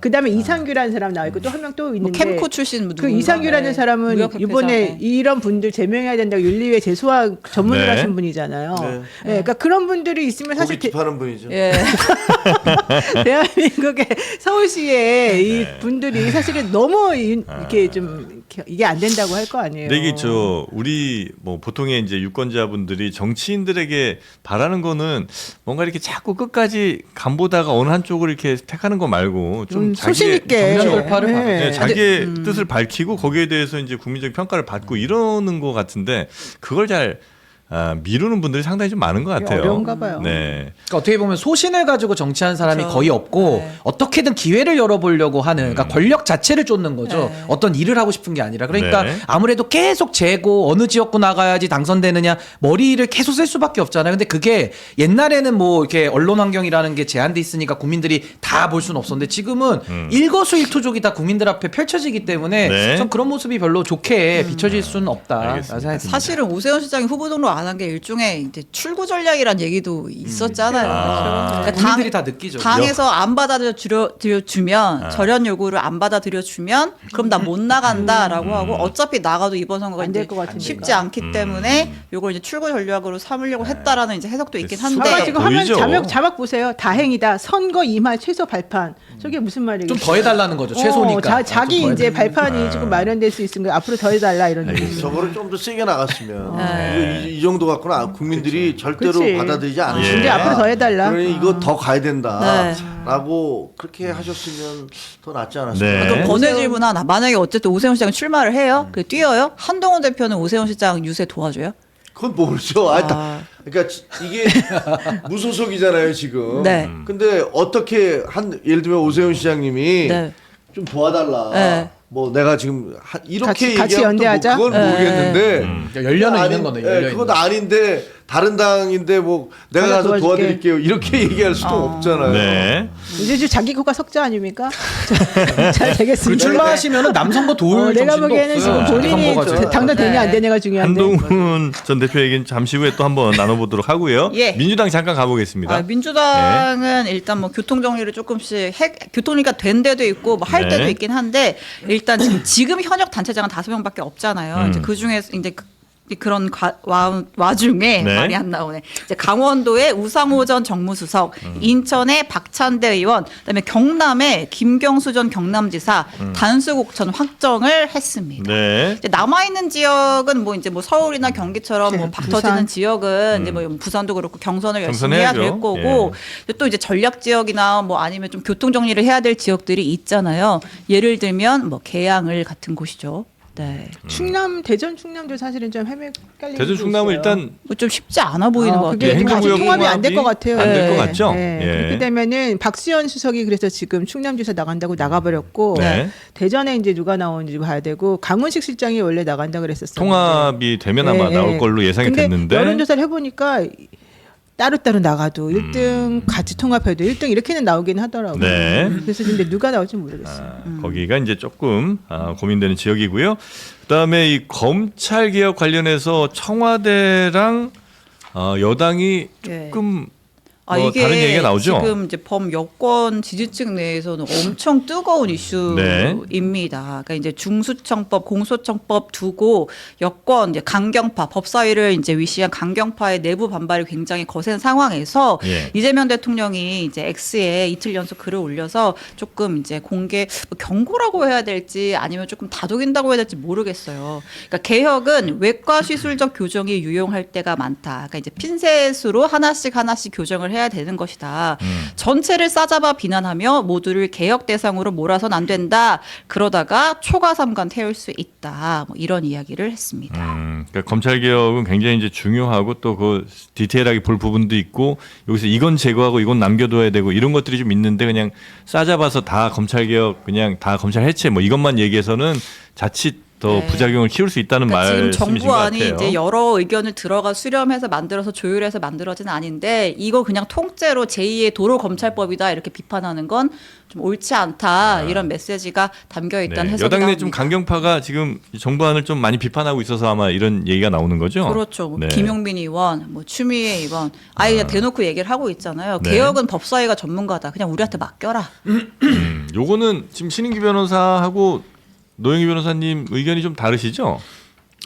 Speaker 4: 그다음에
Speaker 2: 위원장.
Speaker 4: 이상규라는 사람 나와 있고 또 한 명 또
Speaker 5: 뭐
Speaker 4: 있는데
Speaker 5: 캠코 출신
Speaker 4: 그
Speaker 5: 누군가.
Speaker 4: 이상규라는
Speaker 5: 네.
Speaker 4: 사람은
Speaker 5: 무역협회장.
Speaker 4: 이번에 이런 분들 제명해야 된다고 윤리위에 제소하 전문을
Speaker 3: 네.
Speaker 4: 하신 분이잖아요. 그러니까 그런 분들이 있으면 사실
Speaker 1: 고깃집 하는 분이죠.
Speaker 5: 예.
Speaker 4: 대한민국의 서울시의 이 분들이 사실은 너무 이렇게 좀 이게 안 된다고 할 거 아니에요.
Speaker 3: 근데 이게 우리 뭐 보통의 이제 유권자분들이 정치인들에게 바라는 거는 뭔가 이렇게 자꾸 끝까지 간보다가 어느 한쪽을 이렇게 택하는 거 말고 좀
Speaker 4: 소신 있게
Speaker 2: 정면 돌파를 받아요.
Speaker 3: 네, 자기의 뜻을 밝히고 거기에 대해서 이제 국민적 평가를 받고 이러는 것 같은데 그걸 잘 미루는 분들이 상당히 좀 많은 것 같아요.
Speaker 4: 어려운가 봐요.
Speaker 3: 네.
Speaker 2: 그러니까 어떻게 보면 소신을 가지고 정치하는 사람이
Speaker 5: 그렇죠.
Speaker 2: 거의 없고
Speaker 5: 네.
Speaker 2: 어떻게든 기회를 열어보려고 하는 그러니까 권력 자체를 쫓는 거죠.
Speaker 5: 네.
Speaker 2: 어떤 일을 하고 싶은 게 아니라 그러니까
Speaker 3: 네.
Speaker 2: 아무래도 계속 재고 어느 지역구 나가야지 당선되느냐 머리를 계속 쓸 수밖에 없잖아요. 근데 그게 옛날에는 뭐 이렇게 언론 환경이라는 게 제한돼 있으니까 국민들이 다 볼 수는 없었는데 지금은 일거수일투족이 다 국민들 앞에 펼쳐지기 때문에
Speaker 3: 네.
Speaker 2: 전 그런 모습이 별로 좋게 비춰질 수는 없다.
Speaker 3: 알겠습니다.
Speaker 2: 생각이 듭니다.
Speaker 5: 사실은 오세훈 시장이 후보 등록 안 한 게 일종의 이제 출구 전략이란 얘기도 있었잖아요. 그러니까
Speaker 2: 국민들이 다 느끼죠.
Speaker 5: 당에서 안 받아들여주면 절연 요구를 안 받아들여주면 그럼 나 못 나간다라고 하고 어차피 나가도 이번 선거가
Speaker 4: 안될
Speaker 5: 이제
Speaker 4: 것 같으니까.
Speaker 5: 쉽지 않기 때문에 요걸 이제 출구 전략으로 삼으려고 했다라는 이제 해석도 있긴
Speaker 3: 수가
Speaker 5: 한데
Speaker 4: 아까 지금 화면
Speaker 3: 보이죠?
Speaker 4: 자막 보세요. 다행이다. 선거 임할 최소 발판. 저게 무슨 말이에요?
Speaker 2: 좀 더 해달라는 거죠. 최소니까.
Speaker 4: 자기
Speaker 2: 좀 더
Speaker 4: 이제
Speaker 2: 해달라는
Speaker 4: 발판이 조금 마련될 수 있으니까 앞으로 더 해달라 이런 얘기.
Speaker 1: 저거를 좀 더 세게 나갔으면
Speaker 5: 네.
Speaker 1: 이 정도 갖고는 국민들이 절대로
Speaker 4: 그치.
Speaker 1: 받아들이지 않으
Speaker 3: 예.
Speaker 4: 이제 앞으로 더 해달라.
Speaker 1: 그러니 이거 더 가야 된다.
Speaker 5: 네.
Speaker 1: 라고 그렇게 하셨으면 더 낫지 않았을까.
Speaker 3: 네.
Speaker 5: 그럼 번외 질문 하나. 만약에 어쨌든 오세훈 시장 출마를 해요. 그 뛰어요. 한동훈 대표는 오세훈 시장 유세 도와줘요?
Speaker 1: 그건 모르죠. 그러니까 이게 무소속이잖아요 지금.
Speaker 5: 네.
Speaker 1: 근데 어떻게 예를 들면 오세훈 시장님이
Speaker 5: 네.
Speaker 1: 좀 도와달라.
Speaker 5: 네.
Speaker 1: 뭐 내가 지금 이렇게
Speaker 4: 같이
Speaker 1: 얘기하면 또
Speaker 4: 연대하자?
Speaker 1: 뭐 그건 모르겠는데
Speaker 2: 그러니까 열려는 있는 거네. 열려
Speaker 1: 그건
Speaker 2: 있는 거.
Speaker 1: 아닌데 다른 당인데 뭐 내가
Speaker 4: 하나
Speaker 1: 가서
Speaker 4: 도와줄게.
Speaker 1: 도와드릴게요. 이렇게 얘기할 수도 없잖아요.
Speaker 3: 네.
Speaker 4: 이제 좀 자기 거가 석자 아닙니까? 잘
Speaker 2: 그리고
Speaker 4: 되겠습니다.
Speaker 2: 출마하시면은 남선거 도울
Speaker 4: 내가
Speaker 2: 정신도
Speaker 4: 보기에는
Speaker 2: 없어요.
Speaker 4: 지금 본인이
Speaker 2: 선거가
Speaker 4: 당선되냐 안 되냐가 중요한데.
Speaker 3: 한동훈 전 대표 얘기는 잠시 후에 또 한번 나눠보도록 하고요.
Speaker 5: 예.
Speaker 3: 민주당 잠깐 가보겠습니다.
Speaker 5: 민주당은 일단 뭐 교통 정리를 조금씩 교통 정리가 된 데도 있고 뭐 할
Speaker 3: 네.
Speaker 5: 때도 있긴 한데 일단 지금 현역 단체장은 5명밖에 없잖아요. 이제 그 중에서 이제 그런 와중에
Speaker 3: 네.
Speaker 5: 말이 안 나오네. 이제 강원도의 우상호 전 정무수석, 인천의 박찬대 의원, 그다음에 경남의 김경수 전 경남지사 단수곡천 확정을 했습니다.
Speaker 3: 네.
Speaker 5: 이제 남아 있는 지역은 뭐 이제 뭐 서울이나 경기처럼 뭐 박
Speaker 4: 부산.
Speaker 5: 터지는 지역은 이제 뭐 부산도 그렇고 경선을 열심히 해야 될
Speaker 3: 경선해야죠.
Speaker 5: 거고 또 이제 전략 지역이나 뭐 아니면 좀 교통 정리를 해야 될 지역들이 있잖아요. 예를 들면 뭐 계양을 같은 곳이죠. 네.
Speaker 4: 대전 충남도 사실은 좀 헷갈리는
Speaker 3: 대전 충남은 일단
Speaker 5: 뭐좀 쉽지 않아 보이는 것
Speaker 4: 그게
Speaker 5: 같아요.
Speaker 4: 좀 아직
Speaker 3: 행정구역
Speaker 4: 통합이 안 될 것 같아요.
Speaker 3: 안 될 것
Speaker 4: 네.
Speaker 3: 같죠?
Speaker 4: 네.
Speaker 3: 예.
Speaker 4: 그렇게 되면은 박수현 수석이 그래서 지금 충남지사 나간다고 나가버렸고
Speaker 3: 네.
Speaker 4: 대전에 이제 누가 나오는지 봐야 되고 강훈식 실장이 원래 나간다 그랬었어요.
Speaker 3: 통합이 되면 아마 나올 걸로 예상이
Speaker 4: 근데
Speaker 3: 됐는데
Speaker 4: 여론조사를 해보니까 따로따로 나가도 1등 같이 통합해도 1등 이렇게는 나오긴 하더라고요.
Speaker 3: 네.
Speaker 4: 그래서 근데 누가 나올지 모르겠어요.
Speaker 3: 거기가 이제 조금 고민되는 지역이고요. 그다음에 이 검찰 개혁 관련해서 청와대랑 여당이
Speaker 5: 네.
Speaker 3: 조금
Speaker 5: 이게
Speaker 3: 다른 얘기가 나오죠.
Speaker 5: 지금 이제 범여권 지지층 내에서는 엄청 뜨거운 이슈입니다. 그러니까 이제 중수청법, 공소청법 두고 여권 이제 강경파 법사위를 이제 위시한 강경파의 내부 반발이 굉장히 거센 상황에서
Speaker 3: 예.
Speaker 5: 이재명 대통령이 이제 X에 이틀 연속 글을 올려서 조금 이제 공개 경고라고 해야 될지 아니면 조금 다독인다고 해야 될지 모르겠어요. 그러니까 개혁은 외과 시술적 교정이 유용할 때가 많다. 그러니까 이제 핀셋으로 하나씩 교정을 해야 되는 것이다. 전체를 싸잡아 비난하며 모두를 개혁 대상으로 몰아선 안 된다. 그러다가 초과삼간 태울 수 있다. 뭐 이런 이야기를 했습니다.
Speaker 3: 그러니까 검찰 개혁은 굉장히 이제 중요하고 또 그 디테일하게 볼 부분도 있고 여기서 이건 제거하고 이건 남겨둬야 되고 이런 것들이 좀 있는데 그냥 싸잡아서 다 검찰 개혁 그냥 다 검찰 해체 뭐 이것만 얘기해서는 자칫 더
Speaker 5: 네.
Speaker 3: 부작용을 키울 수 있다는
Speaker 5: 그러니까 지금
Speaker 3: 말씀이신
Speaker 5: 정부
Speaker 3: 것
Speaker 5: 안이
Speaker 3: 같아요.
Speaker 5: 이제 여러 의견을 들어가 수렴해서 만들어서 조율해서 만들어진 아닌데 이거 그냥 통째로 제2의 도로 검찰법이다 이렇게 비판하는 건 좀 옳지 않다 이런 메시지가 담겨 있다는
Speaker 3: 네.
Speaker 5: 해석이
Speaker 3: 여당 내
Speaker 5: 나옵니다.
Speaker 3: 좀 강경파가 지금 정부안을 좀 많이 비판하고 있어서 아마 이런 얘기가 나오는 거죠.
Speaker 5: 그렇죠. 뭐
Speaker 3: 네.
Speaker 5: 김용민 의원, 뭐 추미애 의원, 아예 그냥 대놓고 얘기를 하고 있잖아요.
Speaker 3: 네.
Speaker 5: 개혁은 법사위가 전문가다. 그냥 우리한테 맡겨라.
Speaker 3: 요거는 지금 신인기 변호사하고 노영희 변호사님 의견이 좀 다르시죠?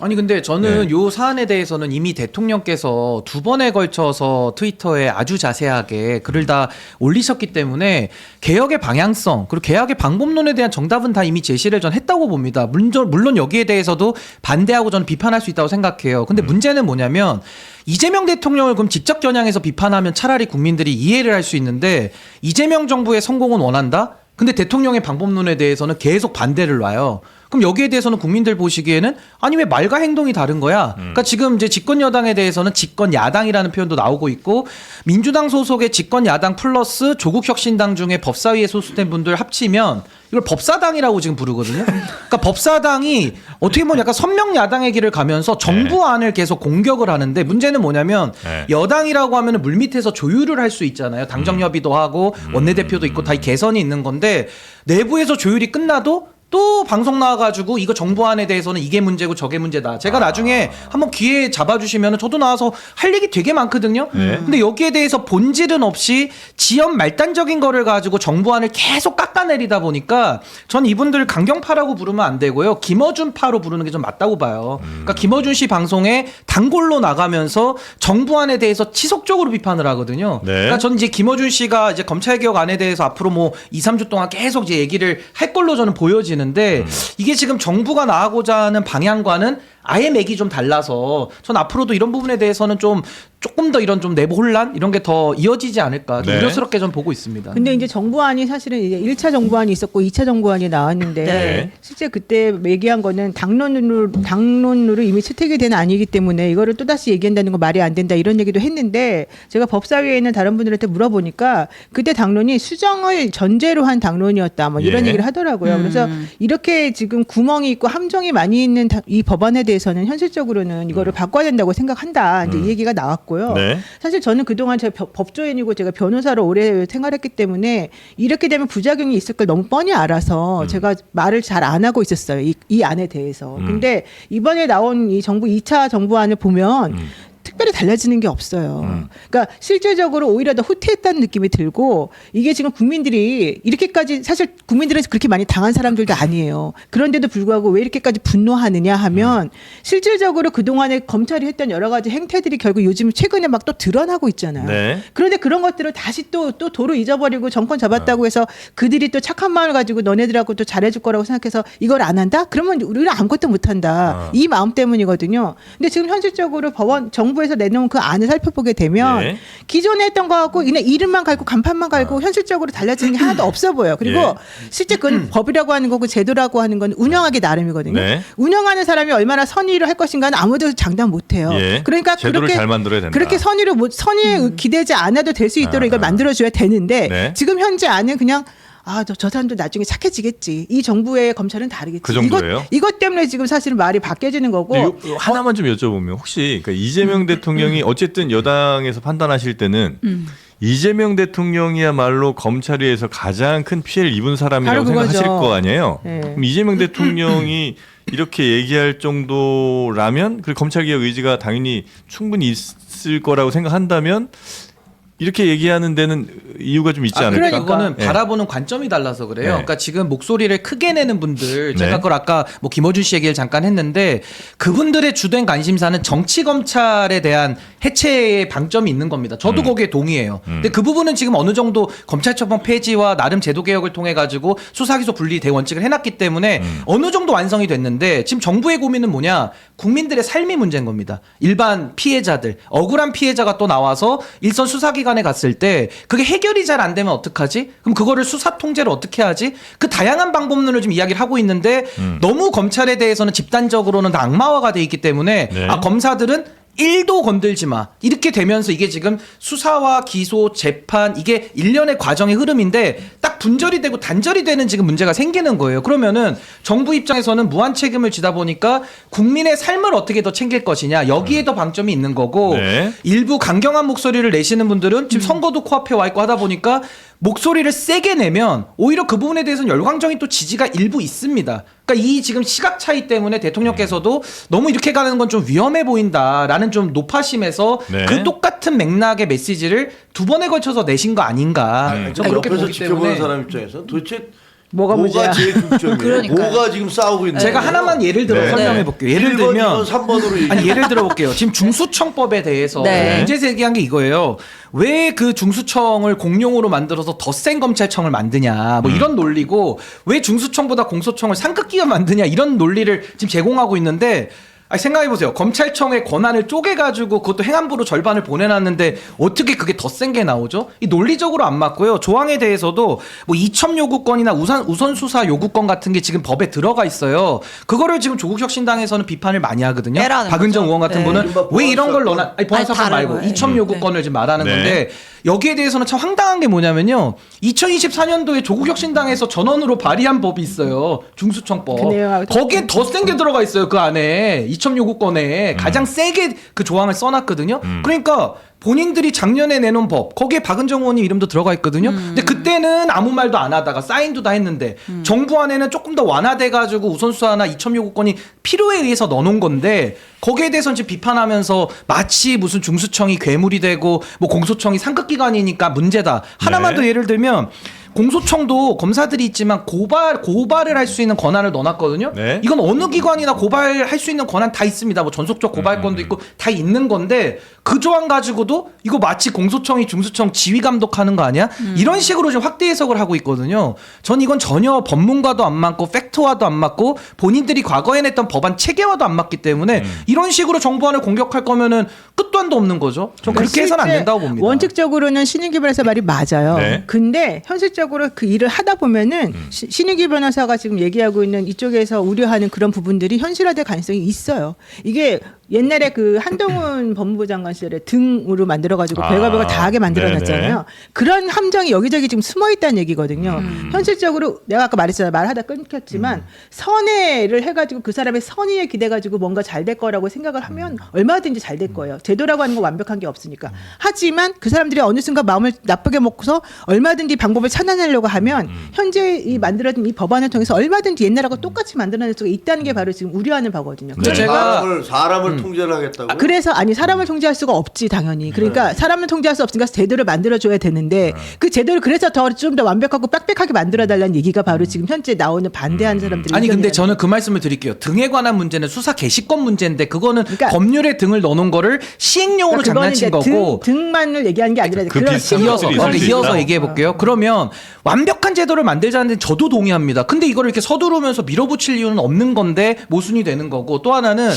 Speaker 2: 아니 근데 저는
Speaker 3: 네.
Speaker 2: 요 사안에 대해서는 이미 대통령께서 2번에 걸쳐서 트위터에 아주 자세하게 글을 다 올리셨기 때문에 개혁의 방향성 그리고 개혁의 방법론에 대한 정답은 다 이미 제시를 전 했다고 봅니다. 물론 여기에 대해서도 반대하고 저는 비판할 수 있다고 생각해요. 근데 문제는 뭐냐면 이재명 대통령을 그럼 직접 겨냥해서 비판하면 차라리 국민들이 이해를 할 수 있는데 이재명 정부의 성공은 원한다? 근데 대통령의 방법론에 대해서는 계속 반대를 놔요. 그럼 여기에 대해서는 국민들 보시기에는 아니 왜 말과 행동이 다른 거야? 그러니까 지금 이제 집권 여당에 대해서는 집권 야당이라는 표현도 나오고 있고 민주당 소속의 집권 야당 플러스 조국 혁신당 중에 법사위에 소속된 분들 합치면 이걸 법사당이라고 지금 부르거든요. 그러니까 법사당이 어떻게 보면 약간 선명 야당의 길을 가면서 정부안을 계속 공격을 하는데 문제는 뭐냐면
Speaker 3: 네.
Speaker 2: 여당이라고 하면 물밑에서 조율을 할 수 있잖아요. 당정협의도 하고 원내대표도 있고 다 이 개선이 있는 건데 내부에서 조율이 끝나도 또 방송 나와가지고 이거 정부안에 대해서는 이게 문제고 저게 문제다. 제가 나중에 한번 기회 잡아주시면 저도 나와서 할 얘기 되게 많거든요. 근데 여기에 대해서 본질은 없이 지연 말단적인 거를 가지고 정부안을 계속 깎아내리다 보니까 전 이분들 강경파라고 부르면 안 되고요. 김어준파로 부르는 게 좀 맞다고 봐요. 그러니까 김어준 씨 방송에 단골로 나가면서 정부안에 대해서 지속적으로 비판을 하거든요.
Speaker 3: 네.
Speaker 2: 그러니까 전 이제 김어준 씨가 이제 검찰개혁안에 대해서 앞으로 뭐 2, 3주 동안 계속 이제 얘기를 할 걸로 저는 보여지는 데 이게 지금 정부가 나가고자 하는 방향과는 아예 맥이 좀 달라서 전 앞으로도 이런 부분에 대해서는 좀 조금 더 이런 좀 내부 혼란 이런 게 더 이어지지 않을까 좀
Speaker 3: 네.
Speaker 2: 우려스럽게 좀 보고 있습니다.
Speaker 4: 근데 이제 정부안이 사실은 이제 1차 정부안이 있었고 2차 정부안이 나왔는데
Speaker 3: 네.
Speaker 4: 실제 그때 얘기한 거는 당론으로 이미 채택이 된 아니기 때문에 이거를 또다시 얘기한다는 거 말이 안 된다 이런 얘기도 했는데 제가 법사위에 있는 다른 분들한테 물어보니까 그때 당론이 수정을 전제로 한 당론이었다 뭐 이런
Speaker 3: 예.
Speaker 4: 얘기를 하더라고요. 그래서 이렇게 지금 구멍이 있고 함정이 많이 있는 이 법안에 대해서는 현실적으로는 이거를 바꿔야 된다고 생각한다. 이제 이 얘기가 나왔고요.
Speaker 3: 네.
Speaker 4: 사실 저는 그동안 제가 법조인이고 제가 변호사로 오래 생활했기 때문에 이렇게 되면 부작용이 있을 걸 너무 뻔히 알아서 제가 말을 잘 안 하고 있었어요. 이 안에 대해서. 근데 이번에 나온 이 정부 2차 정부안을 보면 특별히 달라지는 게 없어요. 그러니까 실질적으로 오히려 더 후퇴했다는 느낌이 들고 이게 지금 국민들이 이렇게까지 사실 국민들은 그렇게 많이 당한 사람들도 아니에요. 그런데도 불구하고 왜 이렇게까지 분노하느냐 하면 실질적으로 그동안에 검찰이 했던 여러 가지 행태들이 결국 요즘 최근에 막 또 드러나고 있잖아요.
Speaker 3: 네.
Speaker 4: 그런데 그런 것들을 다시 또 도로 잊어버리고 정권 잡았다고 해서 그들이 또 착한 마음을 가지고 너네들하고 또 잘해줄 거라고 생각해서 이걸 안 한다? 그러면 우리는 아무것도 못한다. 이 마음 때문이거든요. 근데 지금 현실적으로 정부에서 내놓은 그 안을 살펴보게 되면
Speaker 3: 네.
Speaker 4: 기존에 했던 거하고 그냥 이름만 갈고 간판만 갈고 현실적으로 달라지는 게 하나도 없어 보여. 그리고
Speaker 3: 예.
Speaker 4: 실제 그건 법이라고 하는 거고 제도라고 하는 건 운영하기 나름이거든요.
Speaker 3: 네.
Speaker 4: 운영하는 사람이 얼마나 선의를 할 것인가는 아무도 장담 못해요.
Speaker 3: 예.
Speaker 4: 그러니까
Speaker 3: 제도를 잘 만들어야 된다.
Speaker 4: 그렇게 선의에 기대지 않아도 될 수 있도록 이걸 만들어줘야 되는데
Speaker 3: 네.
Speaker 4: 지금 현재 안은 그냥 저 사람도 나중에 착해지겠지. 이 정부의 검찰은 다르겠지.
Speaker 3: 그 정도예요?
Speaker 4: 이것 때문에 지금 사실은 말이 바뀌어지는 거고.
Speaker 3: 근데 이거 하나만 좀 여쭤보면 혹시 그러니까 이재명 대통령이 어쨌든 여당에서 판단하실 때는 이재명 대통령이야말로 검찰위에서 가장 큰 피해를 입은 사람이라고
Speaker 4: 바로 그거죠.
Speaker 3: 생각하실 거 아니에요.
Speaker 4: 네.
Speaker 3: 그럼 이재명 대통령이 이렇게 얘기할 정도라면 그 검찰개혁 의지가 당연히 충분히 있을 거라고 생각한다면 이렇게 얘기하는 데는 이유가 좀 있지 않을까?
Speaker 2: 그러니까 이거는
Speaker 3: 네.
Speaker 2: 바라보는 관점이 달라서 그래요.
Speaker 3: 네.
Speaker 2: 그러니까 지금 목소리를 크게 내는 분들, 제가
Speaker 3: 네.
Speaker 2: 그걸 아까 뭐 김어준 씨 얘기를 잠깐 했는데 그분들의 주된 관심사는 정치 검찰에 대한 해체의 방점이 있는 겁니다. 저도 거기에 동의해요. 근데 그 부분은 지금 어느 정도 검찰처분 폐지와 나름 제도 개혁을 통해 가지고 수사기소 분리 대원칙을 해놨기 때문에 어느 정도 완성이 됐는데 지금 정부의 고민은 뭐냐? 국민들의 삶이 문제인 겁니다. 일반 피해자들, 억울한 피해자가 또 나와서 일선 수사기관에 갔을 때 그게 해결이 잘 안 되면 어떡하지? 그럼 그거를 수사 통제를 어떻게 하지? 그 다양한 방법론을 지금 이야기를 하고 있는데 너무 검찰에 대해서는 집단적으로는 다 악마화가 돼 있기 때문에
Speaker 3: 네.
Speaker 2: 검사들은 1도 건들지 마. 이렇게 되면서 이게 지금 수사와 기소, 재판 이게 일련의 과정의 흐름인데 딱 분절이 되고 단절이 되는 지금 문제가 생기는 거예요. 그러면은 정부 입장에서는 무한 책임을 지다 보니까 국민의 삶을 어떻게 더 챙길 것이냐 여기에 더 방점이 있는 거고
Speaker 3: 네.
Speaker 2: 일부 강경한 목소리를 내시는 분들은 지금 선거도 코앞에 와 있고 하다 보니까 목소리를 세게 내면 오히려 그 부분에 대해서는 열광적인 또 지지가 일부 있습니다. 그러니까 이 지금 시각 차이 때문에 대통령께서도 너무 이렇게 가는 건 좀 위험해 보인다라는 좀 노파심에서
Speaker 3: 네.
Speaker 2: 그 똑같은 맥락의 메시지를 두 번에 걸쳐서 내신 거 아닌가.
Speaker 1: 저
Speaker 2: 그렇게
Speaker 1: 옆에서
Speaker 2: 보기
Speaker 1: 지켜보는
Speaker 2: 때문에
Speaker 1: 사람 입장에서 도대체
Speaker 4: 뭐가 문제야?
Speaker 1: 제일 중점이에요?
Speaker 5: 그러니까요.
Speaker 1: 뭐가 지금 싸우고 있는
Speaker 2: 제가
Speaker 1: 거예요?
Speaker 2: 하나만 예를 들어
Speaker 3: 네.
Speaker 2: 설명해 볼게요. 예를
Speaker 1: 1번,
Speaker 2: 들면
Speaker 1: 2번, 3번으로
Speaker 2: 아니 예를 들어 볼게요. 지금 중수청법에 대해서
Speaker 5: 네.
Speaker 2: 문제 제기한 게 이거예요. 왜 그 중수청을 공용으로 만들어서 더 센 검찰청을 만드냐 뭐 이런 논리고 왜 중수청보다 공소청을 상급 기관 만드냐 이런 논리를 지금 제공하고 있는데 아니 생각해보세요. 검찰청의 권한을 쪼개가지고 그것도 행안부로 절반을 보내놨는데 어떻게 그게 더 센 게 나오죠? 이 논리적으로 안 맞고요. 조항에 대해서도 뭐 이첩 요구권이나 우선 수사 요구권 같은 게 지금 법에 들어가 있어요. 그거를 지금 조국혁신당에서는 비판을 많이 하거든요.
Speaker 5: 빼라는
Speaker 2: 박은정
Speaker 5: 거죠.
Speaker 2: 의원 같은
Speaker 5: 네.
Speaker 2: 분은 왜 이런 걸 넣어놔? 아니 보안사건
Speaker 5: 다른
Speaker 2: 말고
Speaker 5: 거예요.
Speaker 2: 이첩 요구권을 지금 말하는
Speaker 3: 네.
Speaker 2: 건데 여기에 대해서는 참 황당한 게 뭐냐면요. 2024년도에 조국혁신당에서 전원으로 발의한 법이 있어요. 중수청법.
Speaker 4: 그 내용하고
Speaker 2: 거기에 더 센 게 들어가 있어요. 그 안에 이첩 요구권에 가장 세게 그 조항을 써놨거든요. 그러니까 본인들이 작년에 내놓은 법 거기에 박은정 의원님 이름도 들어가 있거든요. 근데 그때는 아무 말도 안 하다가 사인도 다 했는데 정부 안에는 조금 더 완화돼가지고 우선수사나 이첩 요구권이 필요에 의해서 넣어놓은 건데 거기에 대해서는 지금 비판하면서 마치 무슨 중수청이 괴물이 되고 뭐 공소청이 상급기관이니까 문제다. 하나만 더 예를 들면 공소청도 검사들이 있지만 고발을 할 수 있는 권한을 넣어놨거든요.
Speaker 3: 네.
Speaker 2: 이건 어느 기관이나 고발할 수 있는 권한 다 있습니다. 뭐 전속적 고발권도 있고 다 있는 건데 그 조항 가지고도 이거 마치 공소청이 중수청 지휘 감독하는 거 아니야? 이런 식으로 좀 확대 해석을 하고 있거든요. 전 이건 전혀 법문과도 안 맞고 팩트와도 안 맞고 본인들이 과거에 냈던 법안 체계와도 안 맞기 때문에 이런 식으로 정부안을 공격할 거면은 끝도 한도 없는 거죠. 전 그렇게 해서는 안
Speaker 4: 실제
Speaker 2: 된다고 봅니다.
Speaker 4: 원칙적으로는 신인기 변호사 말이 맞아요.
Speaker 3: 네.
Speaker 4: 근데 현실적으로 그 일을 하다 보면은 신인기 변호사가 지금 얘기하고 있는 이쪽에서 우려하는 그런 부분들이 현실화될 가능성이 있어요. 이게 옛날에 그 한동훈 법무부 장관 시절에 등으로 만들어가지고 별걸 다 하게 만들어놨잖아요.
Speaker 3: 네네.
Speaker 4: 그런 함정이 여기저기 지금 숨어 있다는 얘기거든요. 현실적으로 내가 아까 말했잖아요. 말하다 끊겼지만 선회를 해가지고 그 사람의 선의에 기대가지고 뭔가 잘 될 거라고 생각을 하면 얼마든지 잘 될 거예요. 제도라고 하는 건 완벽한 게 없으니까. 하지만 그 사람들이 어느 순간 마음을 나쁘게 먹고서 얼마든지 방법을 찾아내려고 하면 현재 이 만들어진 이 법안을 통해서 얼마든지 옛날하고 똑같이 만들어낼 수가 있다는 게 바로 지금 우려하는 바거든요.
Speaker 2: 근데
Speaker 3: 네.
Speaker 2: 제가
Speaker 1: 사람을 통제를 하겠다고.
Speaker 4: 그래서 아니 사람을 통제할 수가 없지 당연히. 그러니까 사람을 통제할 수 없으니까 제도를 만들어줘야 되는데 그 제도를 그래서 좀 더 완벽하고 빽빽하게 만들어달라는 얘기가 바로 지금 현재 나오는 반대하는 사람들의
Speaker 2: 아니 근데
Speaker 4: 의견이라는
Speaker 2: 저는 그 말씀을 드릴게요. 등에 관한 문제는 수사 개시권 문제인데 그거는
Speaker 4: 그러니까
Speaker 2: 법률에 등을 넣어놓은 거를 시행령으로
Speaker 4: 그러니까
Speaker 2: 장난친
Speaker 4: 그거는 이제
Speaker 2: 거고
Speaker 4: 등만을 얘기하는 게 아니라
Speaker 3: 그
Speaker 4: 그런
Speaker 3: 비슷한
Speaker 4: 식으로
Speaker 2: 이어서
Speaker 3: 것들이 있을 수
Speaker 2: 이어서
Speaker 3: 있다.
Speaker 2: 얘기해 볼게요. 그러면 완벽한 제도를 만들자는 저도 동의합니다. 근데 이거를 이렇게 서두르면서 밀어붙일 이유는 없는 건데 모순이 되는 거고 또 하나는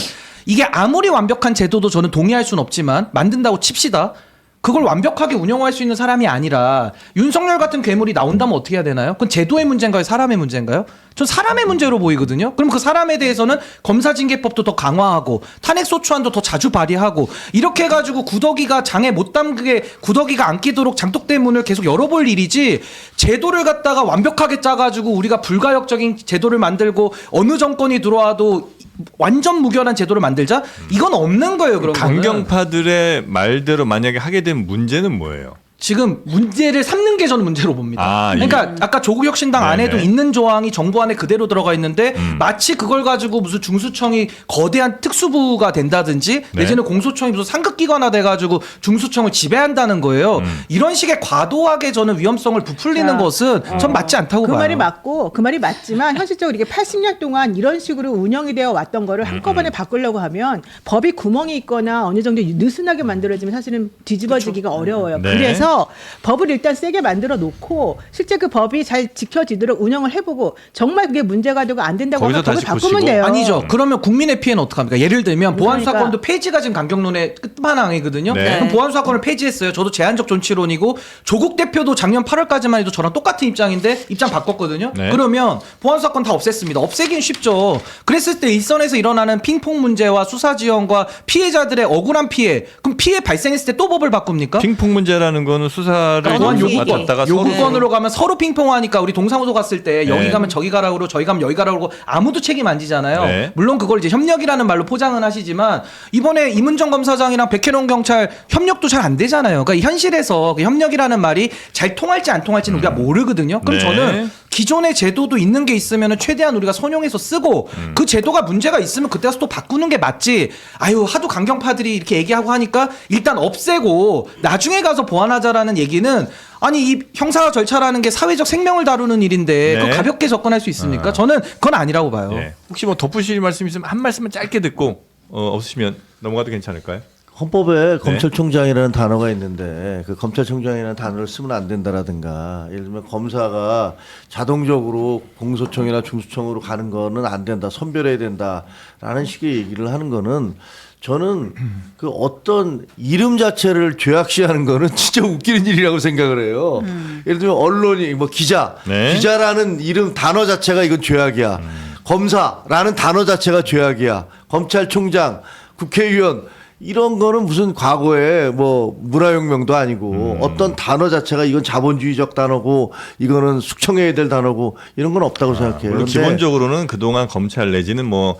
Speaker 2: 이게 아무리 완벽한 제도도 저는 동의할 수는 없지만 만든다고 칩시다. 그걸 완벽하게 운영할 수 있는 사람이 아니라 윤석열 같은 괴물이 나온다면 어떻게 해야 되나요? 그건 제도의 문제인가요? 사람의 문제인가요? 전 사람의 문제로 보이거든요. 그럼 그 사람에 대해서는 검사징계법도 더 강화하고 탄핵소추안도 더 자주 발의하고 이렇게 해가지고 구더기가 장에 못 담그게 구더기가 안 끼도록 장독대 문을 계속 열어볼 일이지 제도를 갖다가 완벽하게 짜가지고 우리가 불가역적인 제도를 만들고 어느 정권이 들어와도 완전 무결한 제도를 만들자? 이건 없는 거예요. 그런 거는.
Speaker 3: 강경파들의 말대로 만약에 하게 된 문제는 뭐예요?
Speaker 2: 지금 문제를 삼는 게 저는 문제로 봅니다.
Speaker 3: 아,
Speaker 2: 그러니까 아까 조국혁신당
Speaker 3: 네네.
Speaker 2: 안에도 있는 조항이 정부 안에 그대로 들어가 있는데 마치 그걸 가지고 무슨 중수청이 거대한 특수부가 된다든지
Speaker 3: 네.
Speaker 2: 내지는 공소청이 무슨 상급기관화 돼가지고 중수청을 지배한다는 거예요. 이런 식의 과도하게 저는 위험성을 부풀리는
Speaker 4: 자,
Speaker 2: 것은 전 맞지 않다고
Speaker 4: 그
Speaker 2: 봐요.
Speaker 4: 말이 맞고 그 말이 맞지만 현실적으로 이게 80년 동안 이런 식으로 운영이 되어 왔던 거를 한꺼번에 바꾸려고 하면 법이 구멍이 있거나 어느 정도 느슨하게 만들어지면 사실은 뒤집어지기가 어려워요.
Speaker 3: 네.
Speaker 4: 그래서 법을 일단 세게 만들어 놓고 실제 그 법이 잘 지켜지도록 운영을 해보고 정말 그게 문제가 되고 안 된다고
Speaker 3: 거기서
Speaker 4: 하면 법을
Speaker 3: 다시
Speaker 4: 바꾸면
Speaker 3: 보시고.
Speaker 4: 돼요.
Speaker 2: 아니죠. 그러면 국민의 피해는 어떡합니까? 예를 들면 보안
Speaker 4: 그러니까.
Speaker 2: 사건도 폐지가 지금 강경론의 끝판왕이거든요.
Speaker 3: 네.
Speaker 2: 그럼 보안 사건을 폐지했어요. 저도 제한적 존치론이고 조국 대표도 작년 8월까지만 해도 저랑 똑같은 입장인데 입장 바꿨거든요.
Speaker 3: 네.
Speaker 2: 그러면 보안 사건 다 없앴습니다. 없애긴 쉽죠. 그랬을 때 일선에서 일어나는 핑퐁 문제와 수사 지원과 피해자들의 억울한 피해. 그럼 피해 발생했을 때 또 법을 바꿉니까?
Speaker 3: 핑퐁 문제라는 거는 수사를
Speaker 2: 보안
Speaker 3: 맡았다가
Speaker 2: 요구권으로 가면 서로 핑퐁하니까 우리 동사무소 갔을 때 여기
Speaker 3: 네.
Speaker 2: 가면 저기 가라고 그러고 저기 가면 여기 가라고 그러고 아무도 책임 안 지잖아요.
Speaker 3: 네.
Speaker 2: 물론 그걸 이제 협력이라는 말로 포장은 하시지만 이번에 이문정 검사장이랑 백혜론 경찰 협력도 잘 안 되잖아요. 그러니까 이 현실에서 그 협력이라는 말이 잘 통할지 안 통할지는 우리가 모르거든요. 그럼
Speaker 3: 네.
Speaker 2: 저는 기존의 제도도 있는 게 있으면 최대한 우리가 선용해서 쓰고 그 제도가 문제가 있으면 그때 가서 또 바꾸는 게 맞지. 아유 하도 강경파들이 이렇게 얘기하고 하니까 일단 없애고 나중에 가서 보완하자라는 얘기는 아니 이 형사 절차라는 게 사회적 생명을 다루는 일인데
Speaker 3: 네.
Speaker 2: 그거 가볍게 접근할 수 있습니까? 저는 그건 아니라고 봐요.
Speaker 3: 예. 혹시 뭐 덧붙일 말씀 있으면 한 말씀만 짧게 듣고 없으시면 넘어가도 괜찮을까요?
Speaker 1: 헌법에 검찰총장이라는 단어가 있는데 그 검찰총장이라는 단어를 쓰면 안 된다라든가 예를 들면 검사가 자동적으로 공소청이나 중수청으로 가는 거는 안 된다, 선별해야 된다라는 식의 얘기를 하는 거는 저는 그 어떤 이름 자체를 죄악시하는 거는 진짜 웃기는 일이라고 생각을 해요. 예를 들면 언론이 뭐 기자,
Speaker 3: 네.
Speaker 1: 기자라는 이름 단어 자체가 이건 죄악이야. 검사라는 단어 자체가 죄악이야. 검찰총장, 국회의원 이런 거는 무슨 과거에 뭐 문화혁명도 아니고 어떤 단어 자체가 이건 자본주의적 단어고 이거는 숙청해야 될 단어고 이런 건 없다고 생각해요.
Speaker 3: 물론
Speaker 1: 근데
Speaker 3: 기본적으로는 그동안 검찰 내지는 뭐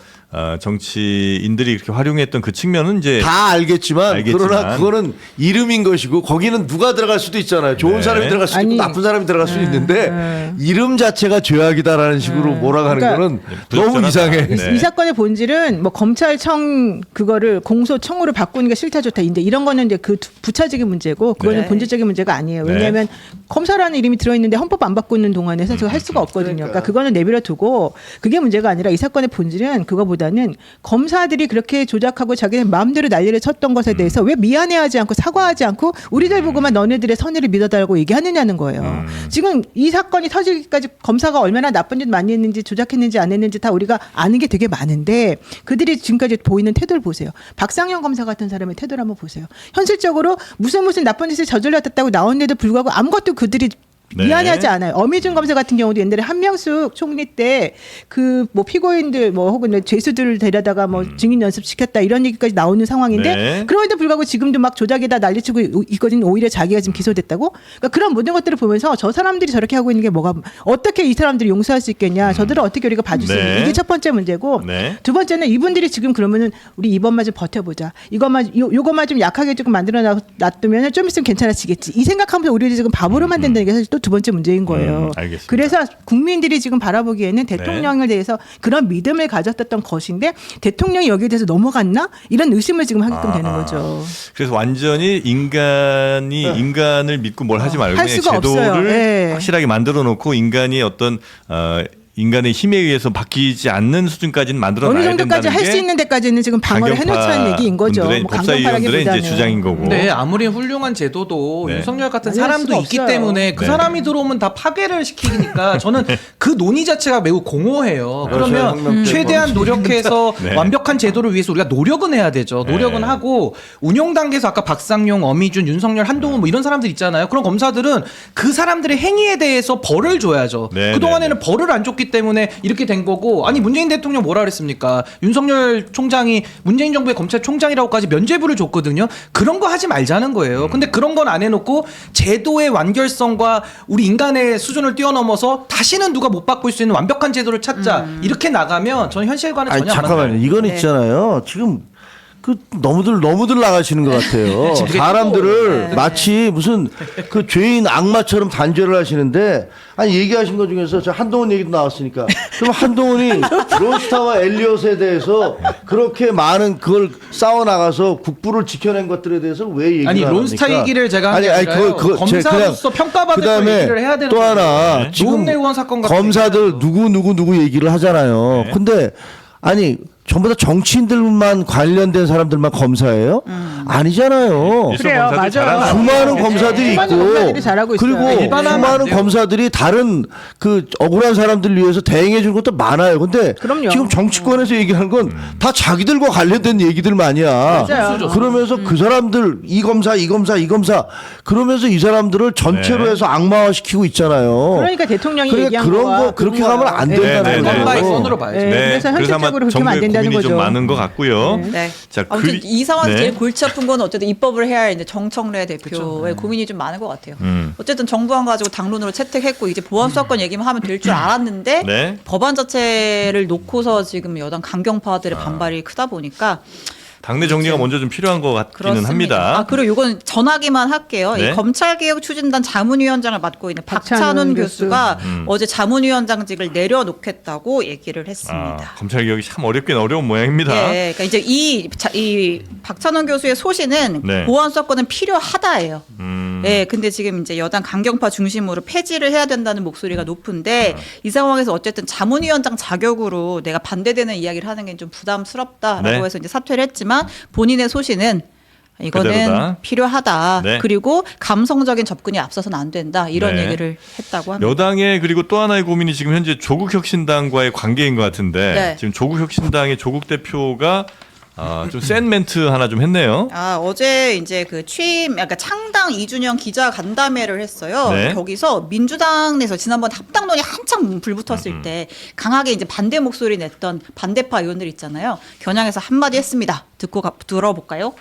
Speaker 3: 정치인들이 그렇게 활용했던 그 측면은 이제
Speaker 1: 다 알겠지만 그러나 그거는 이름인 것이고 거기는 누가 들어갈 수도 있잖아요. 좋은
Speaker 3: 네.
Speaker 1: 사람이 들어갈 수도 있고
Speaker 4: 아니,
Speaker 1: 나쁜 사람이 들어갈 수도 있는데 이름 자체가 죄악이다라는 식으로 몰아가는
Speaker 4: 그러니까
Speaker 1: 거는 너무 이상해.
Speaker 3: 네.
Speaker 4: 이 사건의 본질은 뭐 검찰청 그거를 공소청으로 바꾸는 게 싫다 좋다 이제 이런 거는 이제 그 부차적인 문제고 그거는
Speaker 5: 네.
Speaker 4: 본질적인 문제가 아니에요.
Speaker 3: 네.
Speaker 4: 왜냐하면 검사라는 이름이 들어있는데 헌법 안 바꾸는 동안에서 저거 할 수가 없거든요. 그러니까 그거는 내버려 두고 그게 문제가 아니라 이 사건의 본질은 그거보다는 검사들이 그렇게 조작하고 자기네 마음대로 난리를 쳤던 것에 대해서 왜 미안해하지 않고 사과하지 않고 우리들 보고만 너네들의 선의를 믿어달라고 얘기하느냐는 거예요. 지금 이 사건이 터지기까지 검사가 얼마나 나쁜 짓 많이 했는지 조작했는지 안 했는지 다 우리가 아는 게 되게 많은데 그들이 지금까지 보이는 태도를 보세요. 박상현 검사 같은 사람의 태도를 한번 보세요. 현실적으로 무슨 나쁜 짓을 저질렀다고 나온데도 불구하고 아무것도 그들이
Speaker 3: 네.
Speaker 4: 미안하지 않아요. 어미준 검사 같은 경우도 옛날에 한명숙 총리 때 그 뭐 피고인들 뭐 혹은 죄수들을 데려다가 뭐 증인 연습 시켰다 이런 얘기까지 나오는 상황인데
Speaker 3: 네.
Speaker 4: 그럼에도 불구하고 지금도 막 조작에다 난리치고 있거든요. 오히려 자기가 지금 기소됐다고. 그러니까 그런 모든 것들을 보면서 저 사람들이 저렇게 하고 있는 게 뭐가 어떻게 이 사람들이 용서할 수 있겠냐. 저들은 어떻게 우리가 봐줄 수
Speaker 3: 네.
Speaker 4: 있냐. 이게 첫 번째 문제고
Speaker 3: 네.
Speaker 4: 두 번째는 이분들이 지금 그러면은 우리 이번만 좀 버텨보자. 요것만 좀 약하게 조금 만들어 놔두면 좀 있으면 괜찮아지겠지. 이 생각하면서 우리를 지금 바보로 만든다는 게 사실 또 두 번째 문제인 거예요.
Speaker 3: 알겠습니다.
Speaker 4: 그래서 국민들이 지금 바라보기에는 대통령에 대해서 그런 믿음을 가졌던 것인데 대통령이 여기에 대해서 넘어갔나? 이런 의심을 지금 하게끔 되는 거죠.
Speaker 3: 그래서 완전히 인간을 믿고 뭘 하지 말고
Speaker 4: 할
Speaker 3: 그냥
Speaker 4: 수가
Speaker 3: 제도를
Speaker 4: 없어요. 네.
Speaker 3: 확실하게 만들어 놓고 인간이 어떤 인간의 힘에 의해서 바뀌지 않는 수준까지는 만들어
Speaker 4: 어느
Speaker 3: 놔야
Speaker 4: 정도까지
Speaker 3: 된다는
Speaker 4: 할 수
Speaker 3: 게
Speaker 4: 있는 데까지는 지금 방어를 해놓자는 얘기인 거죠.
Speaker 3: 분들의
Speaker 4: 뭐
Speaker 3: 법사위원들의 이제
Speaker 4: 강경파라기보다는.
Speaker 3: 주장인 거고.
Speaker 2: 네, 아무리 훌륭한 제도도
Speaker 3: 네.
Speaker 2: 윤석열 같은
Speaker 4: 아니, 할
Speaker 2: 사람도
Speaker 4: 수가
Speaker 2: 있기
Speaker 4: 없어요.
Speaker 2: 때문에 그
Speaker 3: 네.
Speaker 2: 사람이 들어오면 다 파괴를 시키니까 저는 그 논의 자체가 매우 공허해요.
Speaker 1: 그렇죠.
Speaker 2: 그러면
Speaker 1: 혁명
Speaker 2: 최대한 노력해서
Speaker 3: 네.
Speaker 2: 완벽한 제도를 위해서 우리가 노력은 해야 되죠. 노력은
Speaker 3: 네.
Speaker 2: 하고 운영 단계에서 아까 박상용, 어미준, 윤석열, 한동훈 뭐 이런 사람들 있잖아요. 그런 검사들은 그 사람들의 행위에 대해서 벌을 줘야죠.
Speaker 3: 네,
Speaker 2: 그동안에는 벌을 안 줬기 때문에 이렇게 된 거고 아니 문재인 대통령 뭐라 그랬습니까? 윤석열 총장이 문재인 정부의 검찰총장이라고까지 면죄부를 줬거든요. 그런 거 하지 말자는 거예요. 근데 그런 건 안 해놓고 제도의 완결성과 우리 인간의 수준을 뛰어넘어서 다시는 누가 못 바꿀 수 있는 완벽한 제도를 찾자 이렇게 나가면 저는 현실과는
Speaker 1: 아니
Speaker 2: 전혀 안 맞아요.
Speaker 1: 잠깐만요. 이건 있잖아요. 지금 그 너무들 나가시는 것 같아요.
Speaker 2: 지금
Speaker 1: 사람들을 마치 무슨 그 죄인 악마처럼 단죄를 하시는데 아니 얘기하신 것 중에서 저 한동훈 얘기도 나왔으니까 그럼 한동훈이 로스타와 엘리엇에 대해서 그렇게 많은 그걸 싸워 나가서 국부를 지켜낸 것들에 대해서 왜 얘기를
Speaker 2: 아니
Speaker 1: 안
Speaker 2: 론스타
Speaker 1: 합니까?
Speaker 2: 얘기를 제가 한 게 아니라요. 검사로서 평가받을 거
Speaker 1: 그다음에
Speaker 2: 얘기를 해야 되는
Speaker 1: 또
Speaker 2: 거예요.
Speaker 1: 하나
Speaker 2: 네.
Speaker 1: 지금
Speaker 2: 노웅래 의원 사건 같은
Speaker 1: 검사들
Speaker 2: 얘기해야죠.
Speaker 1: 누구 얘기를 하잖아요.
Speaker 3: 네.
Speaker 1: 근데 아니 전부 다 정치인들만 관련된 사람들만 검사예요? 아니잖아요.
Speaker 3: 일선
Speaker 4: 그래요,
Speaker 3: 검사들
Speaker 4: 맞아요.
Speaker 3: 잘하나?
Speaker 1: 수많은 검사들이
Speaker 4: 수많은
Speaker 1: 있고
Speaker 4: 검사들이 잘하고 있어요.
Speaker 1: 그리고
Speaker 2: 일반화하면 안
Speaker 1: 수많은
Speaker 2: 돼요.
Speaker 1: 검사들이 다른 그 억울한 사람들 위해서 대행해 주는 것도 많아요. 근데
Speaker 4: 그럼요.
Speaker 1: 지금 정치권에서 얘기하는 건 다 자기들과 관련된 얘기들만이야.
Speaker 4: 맞아요.
Speaker 1: 그러면서 그 사람들 이 검사 그러면서 이 사람들을 전체로
Speaker 3: 네.
Speaker 1: 해서 악마화시키고 있잖아요.
Speaker 4: 그러니까 대통령이
Speaker 1: 그래,
Speaker 4: 얘기한
Speaker 1: 그런
Speaker 4: 거와
Speaker 1: 거 그렇게
Speaker 4: 그거와.
Speaker 1: 가면 안
Speaker 4: 네.
Speaker 1: 된다는
Speaker 3: 네, 네,
Speaker 1: 거예요.
Speaker 3: 네.
Speaker 2: 바이 손으로 봐야죠.
Speaker 4: 네. 그래서
Speaker 3: 아마
Speaker 4: 현실적으로 그렇게 하면 안
Speaker 3: 정부의
Speaker 4: 된다는
Speaker 3: 고민이 좀
Speaker 4: 거죠.
Speaker 3: 많은 것 같고요.
Speaker 5: 네.
Speaker 3: 자,
Speaker 5: 아무튼 이 상황에서
Speaker 3: 네.
Speaker 5: 제일 골치 아픈 건 어쨌든 입법을 해야 할 이제 정청래 대표의 고민이 좀 많은 것 같아요. 어쨌든 정부안 가지고 당론으로 채택했고 이제 보안 수사권 얘기만 하면 될 줄 알았는데
Speaker 3: 네.
Speaker 5: 법안 자체를 놓고서 지금 여당 강경파들의 반발이 크다 보니까
Speaker 3: 당내 정리가 먼저 좀 필요한 것 같기는
Speaker 5: 그렇습니다.
Speaker 3: 합니다.
Speaker 5: 아, 그리고 이건 전하기만 할게요.
Speaker 3: 네.
Speaker 5: 이 검찰개혁 추진단 자문위원장을 맡고 있는 박찬훈
Speaker 4: 박찬훈
Speaker 5: 교수가 어제 자문위원장직을 내려놓겠다고 얘기를 했습니다.
Speaker 3: 검찰 개혁이 참 어렵긴 어려운 모양입니다.
Speaker 5: 예, 그러니까 이제 이 박찬원 교수의 소신은
Speaker 3: 네.
Speaker 5: 보안 수사권은 필요하다예요. 예, 근데 지금 이제 여당 강경파 중심으로 폐지를 해야 된다는 목소리가 높은데 이 상황에서 어쨌든 자문위원장 자격으로 내가 반대되는 이야기를 하는 게 좀 부담스럽다라고
Speaker 3: 네.
Speaker 5: 해서 이제 사퇴를 했지만 본인의 소신은 이거는
Speaker 3: 그대로다.
Speaker 5: 필요하다.
Speaker 3: 네.
Speaker 5: 그리고 감성적인 접근이 앞서서는 안 된다. 이런
Speaker 3: 네.
Speaker 5: 얘기를 했다고 합니다.
Speaker 3: 여당의 그리고 또 하나의 고민이 지금 현재 조국혁신당과의 관계인 것 같은데
Speaker 5: 네.
Speaker 3: 지금 조국혁신당의 조국 대표가 좀 센 멘트 하나 좀 했네요.
Speaker 5: 어제 이제 그 취임, 약간 창당 2주년 기자 간담회를 했어요.
Speaker 3: 네.
Speaker 5: 거기서 민주당 내에서 지난번 합당론이 한창 불붙었을 때 강하게 이제 반대 목소리 냈던 반대파 의원들 있잖아요. 겨냥해서 한마디 했습니다. 들어볼까요?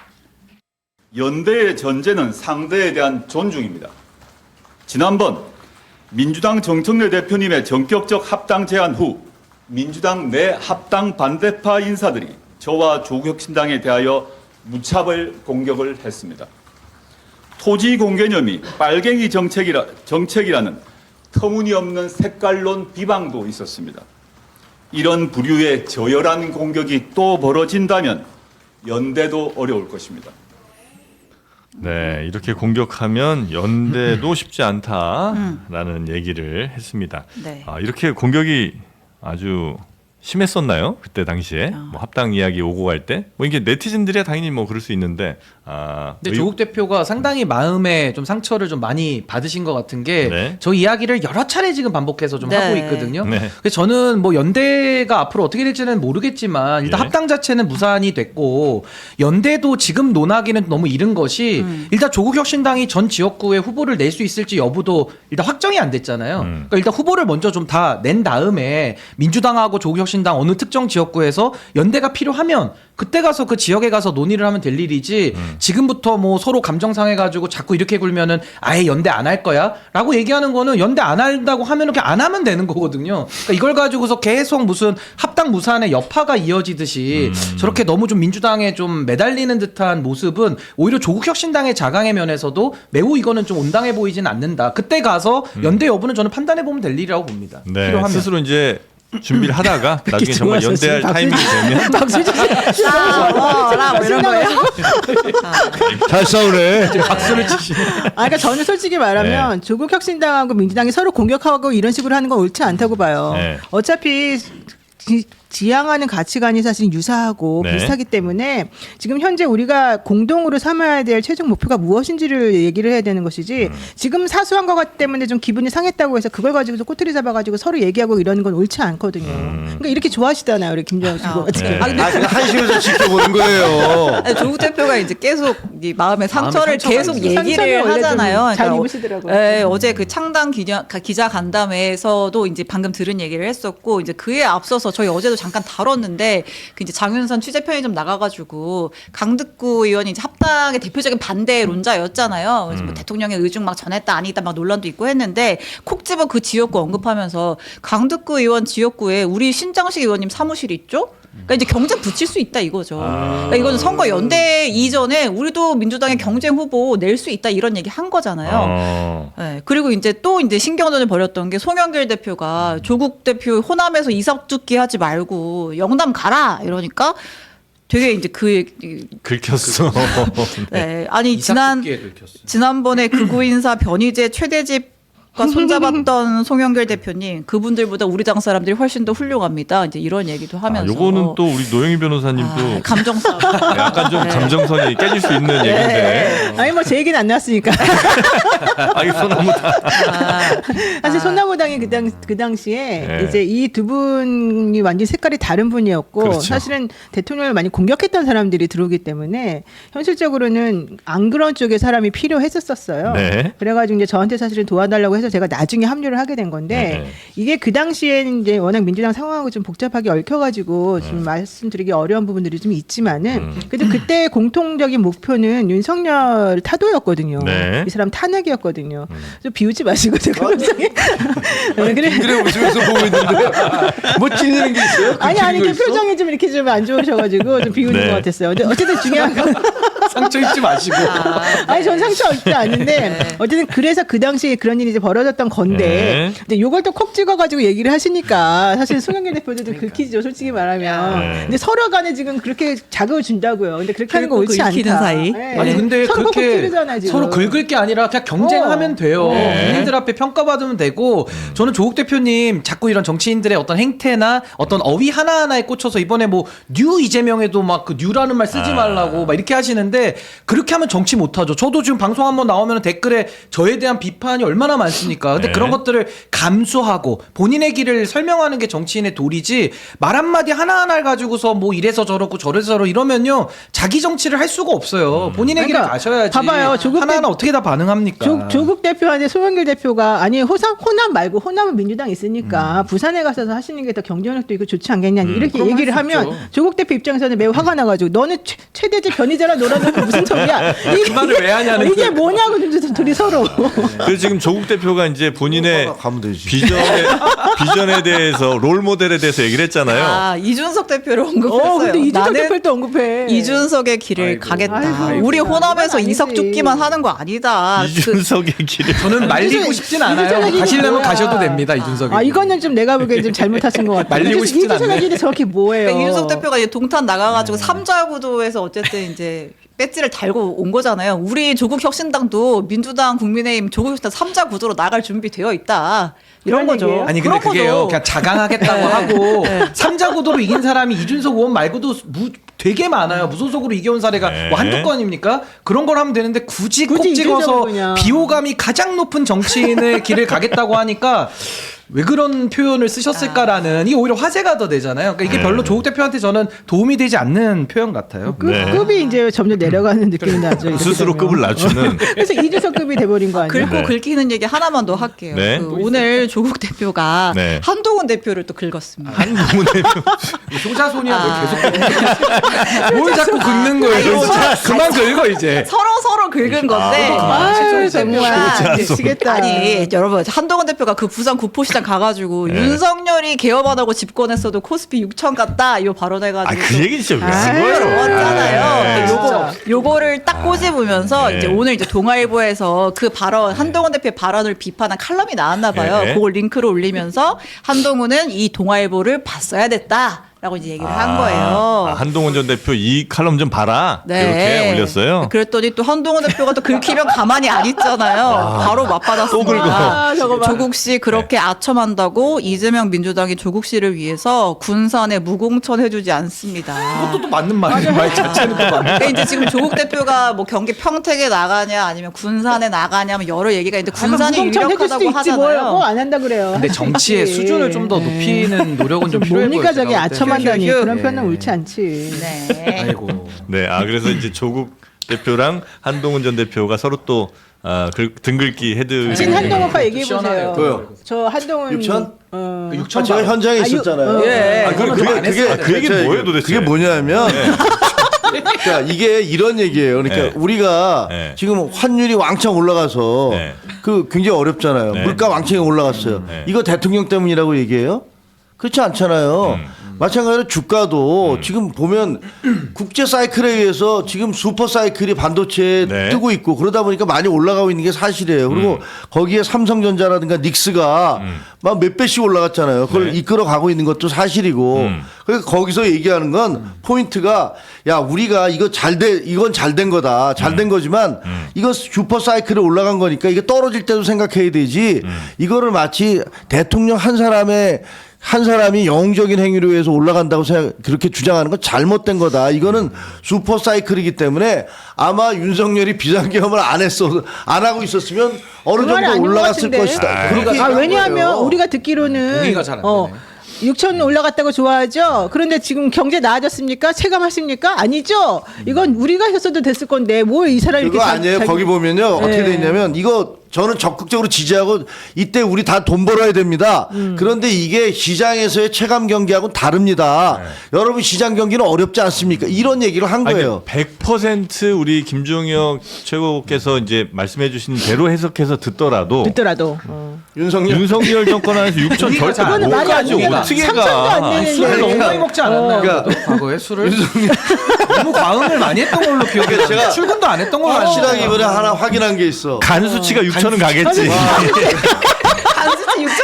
Speaker 9: 연대의 전제는 상대에 대한 존중입니다. 지난번 민주당 정청래 대표님의 전격적 합당 제안 후 민주당 내 합당 반대파 인사들이 저와 조국혁신당에 대하여 무차별 공격을 했습니다. 토지 공개념이 빨갱이 정책이라는 터무니없는 색깔론 비방도 있었습니다. 이런 부류의 저열한 공격이 또 벌어진다면 연대도 어려울 것입니다.
Speaker 3: 네, 이렇게 공격하면 연대도 쉽지 않다라는 얘기를 했습니다.
Speaker 5: 네.
Speaker 3: 이렇게 공격이 아주 심했었나요? 그때 당시에 뭐 합당 이야기 오고 갈 때 뭐 이게 네티즌들이 당연히 뭐 그럴 수 있는데
Speaker 2: 근데 조국 대표가 상당히 마음에 좀 상처를 좀 많이 받으신 것 같은 게
Speaker 3: 네.
Speaker 2: 저 이야기를 여러 차례 지금 반복해서 좀
Speaker 5: 네.
Speaker 2: 하고 있거든요.
Speaker 3: 네.
Speaker 2: 그래서 저는 뭐 연대가 앞으로 어떻게 될지는 모르겠지만 일단
Speaker 3: 예.
Speaker 2: 합당 자체는 무산이 됐고 연대도 지금 논하기는 너무 이른 것이 일단 조국혁신당이 전 지역구에 후보를 낼 수 있을지 여부도 일단 확정이 안 됐잖아요. 그러니까 일단 후보를 먼저 좀 다 낸 다음에 민주당하고 조국혁신당 어느 특정 지역구에서 연대가 필요하면 그때 가서 그 지역에 가서 논의를 하면 될 일이지 지금부터 뭐 서로 감정 상해가지고 자꾸 이렇게 굴면은 아예 연대 안 할 거야 라고 얘기하는 거는 연대 안 한다고 하면 그냥 안 하면 되는 거거든요. 그러니까 이걸 가지고서 계속 무슨 합당 무산의 여파가 이어지듯이 저렇게 너무 좀 민주당에 좀 매달리는 듯한 모습은 오히려 조국혁신당의 자강의 면에서도 매우 이거는 좀 온당해 보이진 않는다. 그때 가서 연대 여부는 저는 판단해 보면 될 일이라고 봅니다.
Speaker 3: 네,
Speaker 2: 필요하면.
Speaker 3: 스스로 이제 준비를 하다가 나중에 정말
Speaker 4: 좋아서
Speaker 3: 연대할
Speaker 4: 지금
Speaker 3: 타이밍이 되면
Speaker 4: 박수 주세요.
Speaker 5: 뭐 이런 거예요?
Speaker 1: 잘 싸우네.
Speaker 2: 박수를 치시.
Speaker 4: 그러니까 저는 솔직히 말하면 조국혁신당하고 민주당이 서로 공격하고 이런 식으로 하는 건 옳지 않다고 봐요.
Speaker 3: 네.
Speaker 4: 어차피 지향하는 가치관이 사실 유사하고
Speaker 3: 네.
Speaker 4: 비슷하기 때문에 지금 현재 우리가 공동으로 삼아야 될 최종 목표가 무엇인지를 얘기를 해야 되는 것이지 지금 사소한 것 때문에 좀 기분이 상했다고 해서 그걸 가지고서 꼬투리 잡아가지고 서로 얘기하고 이러는 건 옳지 않거든요. 그러니까 이렇게 좋아하시잖아요, 우리 김정은 씨.
Speaker 3: 네.
Speaker 5: 근데
Speaker 1: 그냥 한심해서 지켜보는 거예요.
Speaker 5: 아니, 조국 대표가 이제 계속 이 마음의 상처를
Speaker 2: 상처가
Speaker 5: 계속
Speaker 2: 있어요.
Speaker 4: 상처를
Speaker 5: 얘기를
Speaker 4: 원래 좀
Speaker 5: 하잖아요.
Speaker 4: 잘
Speaker 5: 그러니까
Speaker 4: 입으시더라고요.
Speaker 5: 어제 그 창당 기자 간담회에서도 이제 방금 들은 얘기를 했었고 이제 그에 앞서서 저희 어제도 잠깐 다뤘는데 그 이제 장윤선 취재 편의점 나가가지고 강득구 의원이 이제 합당의 대표적인 반대론자였잖아요. 그래서 뭐 대통령의 의중 막 전했다 아니다 막 논란도 있고 했는데 콕 집어 그 지역구 언급하면서 강득구 의원 지역구에 우리 신장식 의원님 사무실이 있죠? 그러니까 이제 경쟁 붙일 수 있다 이거죠. 그러니까 이거는 선거 연대 이전에 우리도 민주당의 경쟁 후보 낼 수 있다 이런 얘기 한 거잖아요. 네, 그리고 이제 또 이제 신경전을 벌였던 게 송영길 대표가 조국 대표 호남에서 이삭죽기 하지 말고 영남 가라 이러니까 되게 이제
Speaker 3: 긁혔어.
Speaker 5: 네, 아니
Speaker 2: 이삭죽기에 긁혔어요.
Speaker 5: 지난번에 극우 인사 변희재 최대집과 손잡았던 송영길 대표님 그분들보다 우리 당 사람들이 훨씬 더 훌륭합니다. 이제 이런 얘기도 하면서
Speaker 3: 요거는 또 우리 노영희 변호사님도
Speaker 5: 감정 싸움.
Speaker 3: 약간 좀 감정선이 깨질 수 있는 얘기인데.
Speaker 4: 아니 뭐 제 얘기는 안 나왔으니까.
Speaker 3: 아이 소나무다.
Speaker 4: 사실 손나무당이 그 당시에
Speaker 3: 네.
Speaker 4: 이제 이 두 분이 완전 색깔이 다른 분이었고
Speaker 3: 그렇죠.
Speaker 4: 사실은 대통령을 많이 공격했던 사람들이 들어오기 때문에 현실적으로는 안 그런 쪽에 사람이 필요했었어요.
Speaker 3: 네.
Speaker 4: 그래가지고 이제 저한테 사실은 도와달라고 해서 제가 나중에 합류를 하게 된 건데
Speaker 3: 네.
Speaker 4: 이게 그 당시에는 이제 워낙 민주당 상황하고 좀 복잡하게 얽혀가지고 좀 말씀드리기 어려운 부분들이 좀 있지만은 그래도 그때 공통적인 목표는 윤석열 타도였거든요.
Speaker 3: 네.
Speaker 4: 이 사람 탄핵이었거든요. 좀 비우지 마시고 제가 갑자기 그래.
Speaker 1: 그래 웃으면서 보고 있는데 뭐 찔리는 게 있어요?
Speaker 4: 아니
Speaker 1: 그
Speaker 4: 그 표정이 좀 이렇게 좀 안 좋으셔가지고 좀 비우는
Speaker 3: 네.
Speaker 4: 것 같았어요. 근데 어쨌든 중요한 건
Speaker 2: 상처 입지 마시고.
Speaker 4: 아니 전 상처 없지 않은데 어쨌든 그래서 그 당시에 그런 일이 이제 벌어졌던 건데
Speaker 3: 네.
Speaker 4: 근데 요걸 또 콕 찍어가지고 얘기를 하시니까 사실 송영길 대표도 좀 긁히죠 솔직히 말하면.
Speaker 3: 네.
Speaker 4: 근데 서로 간에 지금 그렇게 자극을 준다고요. 근데 그렇게 하는 거
Speaker 5: 그리고
Speaker 4: 옳지
Speaker 5: 그
Speaker 4: 않다.
Speaker 5: 읽히는 사이.
Speaker 4: 네.
Speaker 2: 아니 근데
Speaker 4: 서로 콕
Speaker 2: 그렇게
Speaker 4: 찌르잖아요, 지금.
Speaker 2: 서로 긁을 게 아니라 그냥 경쟁하면 돼요.
Speaker 3: 네.
Speaker 2: 국민들 앞에 평가받으면 되고 저는 조국 대표님 자꾸 이런 정치인들의 어떤 행태나 어떤 어휘 하나하나에 꽂혀서 이번에 뭐 뉴 이재명에도 막 그 뉴라는 말 쓰지 말라고 막 이렇게 하시는데 하는데 그렇게 하면 정치 못하죠. 저도 지금 방송 한번 나오면 댓글에 저에 대한 비판이 얼마나 많습니까? 근데
Speaker 3: 네.
Speaker 2: 그런 것들을 감수하고 본인의 길을 설명하는 게 정치인의 도리지 말 한마디 하나하나를 가지고서 뭐 이래서 저렇고 저래서 저러 이러면요 자기 정치를 할 수가 없어요. 본인의 길을
Speaker 4: 그러니까
Speaker 2: 가셔야지.
Speaker 4: 봐봐요. 조국
Speaker 2: 하나하나 어떻게 다 반응합니까?
Speaker 4: 조국 대표한테 송영길 대표가 아니 호남 말고 호남은 민주당 있으니까 부산에 가서 하시는 게 더 경쟁력도 있고 좋지 않겠냐 이렇게
Speaker 2: 그럼
Speaker 4: 얘기를
Speaker 2: 할수
Speaker 4: 하면
Speaker 2: 있죠.
Speaker 4: 조국 대표 입장에서는 매우 화가 나가지고 너는 최대지 변희재랑 놀아놓고 무슨 소리야?
Speaker 2: 그 말을 왜 하냐는
Speaker 4: 이게
Speaker 2: 거예요.
Speaker 4: 뭐냐고 둘이 서로.
Speaker 3: 그래서 지금 조국 대표가 이제 본인의
Speaker 1: 가면 되지.
Speaker 3: 비전에 대해서 롤 모델에 대해서 얘기를 했잖아요.
Speaker 5: 아, 이준석 대표를 언급했어요.
Speaker 4: 근데 이준석
Speaker 5: 나는
Speaker 4: 대표를 또 언급해.
Speaker 5: 이준석의 길을 가겠다.
Speaker 4: 아이고,
Speaker 5: 우리 호남에서
Speaker 4: 아니지.
Speaker 5: 이석 죽기만 하는 거 아니다.
Speaker 3: 이준석의 길을
Speaker 2: 저는 말리고 싶진 않아요.
Speaker 4: 이준석의
Speaker 2: 가시려면
Speaker 4: 길이
Speaker 2: 가셔도
Speaker 4: 뭐야.
Speaker 2: 됩니다. 이준석이.
Speaker 4: 아 이거는 좀 내가 보기엔 좀 잘못하신 것 같아요.
Speaker 2: 말리고 싶진
Speaker 4: 이준석의
Speaker 2: 않네.
Speaker 4: 길이 정확히 뭐예요?
Speaker 5: 그러니까 이준석 대표가 이제 동탄 나가가지고 삼자 구도에서 어쨌든 이제 배지를 달고 온 거잖아요. 우리 조국 혁신당도 민주당, 국민의힘, 조국 혁신당 삼자 구도로 나갈 준비되어 있다. 이런
Speaker 4: 그런
Speaker 5: 거죠.
Speaker 4: 얘기예요?
Speaker 2: 아니 근데
Speaker 5: 그런
Speaker 2: 그게요
Speaker 5: 거죠.
Speaker 2: 그냥 자강하겠다고 하고 삼자구도로 이긴 사람이 이준석 의원 말고도 되게 많아요. 무소속으로 이겨온 사례가
Speaker 3: 네.
Speaker 2: 뭐 한두 건입니까? 그런 걸 하면 되는데 굳이 콕
Speaker 4: 굳이
Speaker 2: 찍어서
Speaker 4: 이준석을 그냥.
Speaker 2: 비호감이 가장 높은 정치인의 길을 가겠다고 하니까 왜 그런 표현을 쓰셨을까라는 이게 오히려 화제가 더 되잖아요. 그러니까 이게 별로 조국 대표한테 저는 도움이 되지 않는 표현 같아요.
Speaker 3: 네.
Speaker 4: 급이 이제 점점 내려가는 느낌이 나죠. 이렇게
Speaker 3: 스스로
Speaker 4: 되면.
Speaker 3: 급을 낮추는.
Speaker 4: 그래서 이준석급이 돼버린 거 아니에요?
Speaker 5: 긁고
Speaker 3: 네.
Speaker 5: 긁히는 얘기 하나만 더 할게요.
Speaker 3: 네.
Speaker 5: 그 오늘 조국 대표가
Speaker 3: 네.
Speaker 5: 한동훈 대표를 또 긁었습니다.
Speaker 3: 한동훈 대표.
Speaker 2: 효자손이야 뭘
Speaker 5: 아.
Speaker 2: 계속 뭘 자꾸 긁는 거예요. 그만 긁어 이제.
Speaker 5: 서로 긁은 건데.
Speaker 4: 아유 정말
Speaker 3: 진짜
Speaker 4: 미치겠다.
Speaker 5: 아니 여러분 한동훈 대표가 그 부산 구포시장 가가지고
Speaker 3: 네.
Speaker 5: 윤석열이 개업 안 하고 집권했어도 코스피 6천 갔다 이거 발언해가지고
Speaker 3: 아, 그 얘기 진짜 왜
Speaker 4: 아이,
Speaker 3: 쓴 거예요?
Speaker 5: 왔잖아요.
Speaker 4: 진짜.
Speaker 5: 요거를 딱 꼬집으면서
Speaker 3: 네.
Speaker 5: 이제 오늘 이제 동아일보에서 그 발언 한동훈 대표의 발언을 비판한 칼럼이 나왔나 봐요.
Speaker 3: 네.
Speaker 5: 그걸 링크를 올리면서 한동훈은 이 동아일보를 봤어야 됐다. 라고 이제 얘기를 한 거예요.
Speaker 3: 아, 한동훈 전 대표 이 칼럼 좀 봐라.
Speaker 5: 네.
Speaker 3: 이렇게 올렸어요.
Speaker 5: 그랬더니 또 한동훈 대표가 또 긁히면 가만히 안 있잖아요. 바로 맞받았습니다.
Speaker 3: 또 긁어.
Speaker 4: 아, 저거 봐.
Speaker 5: 조국 씨 그렇게 아첨한다고 이재명 민주당이 조국 씨를 위해서 군산에 무공천 해주지 않습니다.
Speaker 2: 그것도 또 맞는 말이에요. 말 자체는 또 맞는.
Speaker 5: 그러니까 이제 지금 조국 대표가 뭐 경기 평택에 나가냐 아니면 군산에 나가냐 뭐 여러 얘기가 있는데 군산이
Speaker 4: 무공천 해줄 수도
Speaker 5: 유력하다고
Speaker 4: 있지 뭐예요.
Speaker 5: 하잖아요.
Speaker 4: 안 한다 그래요.
Speaker 2: 근데 정치의
Speaker 4: 하지.
Speaker 2: 수준을 좀 더 높이는 노력은 좀 필요해 보여요.
Speaker 4: 뭡니까 저게
Speaker 2: 제가 볼 때는.
Speaker 4: 아첨한다니
Speaker 5: 휴, 휴.
Speaker 4: 그런
Speaker 2: 네.
Speaker 4: 표현은 옳지 않지.
Speaker 5: 네.
Speaker 2: 아이고.
Speaker 3: 네, 그래서 이제 조국 대표랑 한동훈 전 대표가 서로 또 등글기 헤드.
Speaker 4: 진 한동훈 오빠 얘기해
Speaker 2: 시원하네요.
Speaker 4: 보세요.
Speaker 1: 뭐요?
Speaker 4: 저 한동훈
Speaker 1: 육천?
Speaker 2: 그
Speaker 1: 아,
Speaker 2: 6천
Speaker 1: 제가 현장에 있었잖아요.
Speaker 5: 예.
Speaker 3: 그 얘기 뭐예요 도대체?
Speaker 1: 그게 뭐냐면 그러니까 이게 이런 얘기예요. 그러니까
Speaker 3: 네.
Speaker 1: 우리가
Speaker 3: 네.
Speaker 1: 지금 환율이 왕창 올라가서
Speaker 3: 네.
Speaker 1: 그 굉장히 어렵잖아요.
Speaker 3: 네.
Speaker 1: 물가 왕창 올라갔어요.
Speaker 3: 네.
Speaker 1: 이거 대통령 때문이라고 얘기해요? 그렇지 않잖아요. 마찬가지로 주가도 지금 보면 국제 사이클에 의해서 지금 슈퍼 사이클이 반도체에
Speaker 3: 네.
Speaker 1: 뜨고 있고 그러다 보니까 많이 올라가고 있는 게 사실이에요. 그리고 거기에 삼성전자라든가 닉스가 막 몇 배씩 올라갔잖아요. 그걸
Speaker 3: 네.
Speaker 1: 이끌어 가고 있는 것도 사실이고. 그러니까 거기서 얘기하는 건 포인트가 야 우리가 이거 이건 잘 된 거다. 잘 된 거지만 이거 슈퍼 사이클에 올라간 거니까 이게 떨어질 때도 생각해야 되지. 이거를 마치 대통령 한 사람이 영웅적인 행위로 해서 올라간다고 그렇게 주장하는 건 잘못된 거다. 이거는 슈퍼 사이클이기 때문에 아마 윤석열이 비상계엄을 안 하고 있었으면 어느
Speaker 4: 그 말이
Speaker 1: 정도
Speaker 4: 아닌 것
Speaker 1: 올라갔을
Speaker 4: 같은데.
Speaker 1: 것이다. 그렇게
Speaker 4: 아,
Speaker 1: 얘기한
Speaker 4: 왜냐하면
Speaker 1: 거예요.
Speaker 4: 우리가 듣기로는
Speaker 2: 동의가 잘안 되네.
Speaker 4: 6천 올라갔다고 좋아하죠. 그런데 지금 경제 나아졌습니까? 체감하십니까? 아니죠. 이건 우리가 했어도 됐을 건데 뭘 이 사람이
Speaker 1: 그거 아니에요. 거기 보면요. 어떻게
Speaker 4: 네.
Speaker 1: 돼 있냐면 이거 저는 적극적으로 지지하고 이때 우리 다 돈 벌어야 됩니다. 그런데 이게 시장에서의 체감 경기하고는 다릅니다. 여러분 시장 경기는 어렵지 않습니까? 이런 얘기를 한 거예요.
Speaker 3: 100% 우리 김종혁 최고께서 이제 말씀해주신 대로 해석해서 듣더라도 윤석열 정권 안에서 6천 절대
Speaker 2: 그거는
Speaker 4: 말이 안
Speaker 3: 못가죠.
Speaker 4: 됩니다.
Speaker 3: 어떻게
Speaker 4: 상상도 안
Speaker 3: 가?
Speaker 4: 되는데.
Speaker 2: 술을 너무 많이 먹지 않았나요?
Speaker 1: 그러니까
Speaker 2: 과거에 술을 너무 과음을 많이 했던 걸로 기억해요.
Speaker 1: 제가
Speaker 2: 제가 출근도 안 했던 걸로
Speaker 1: 확실하게
Speaker 2: 알아요.
Speaker 1: 이번에 하나 확인한 게 있어.
Speaker 3: 간 수치가 6천은 가겠지.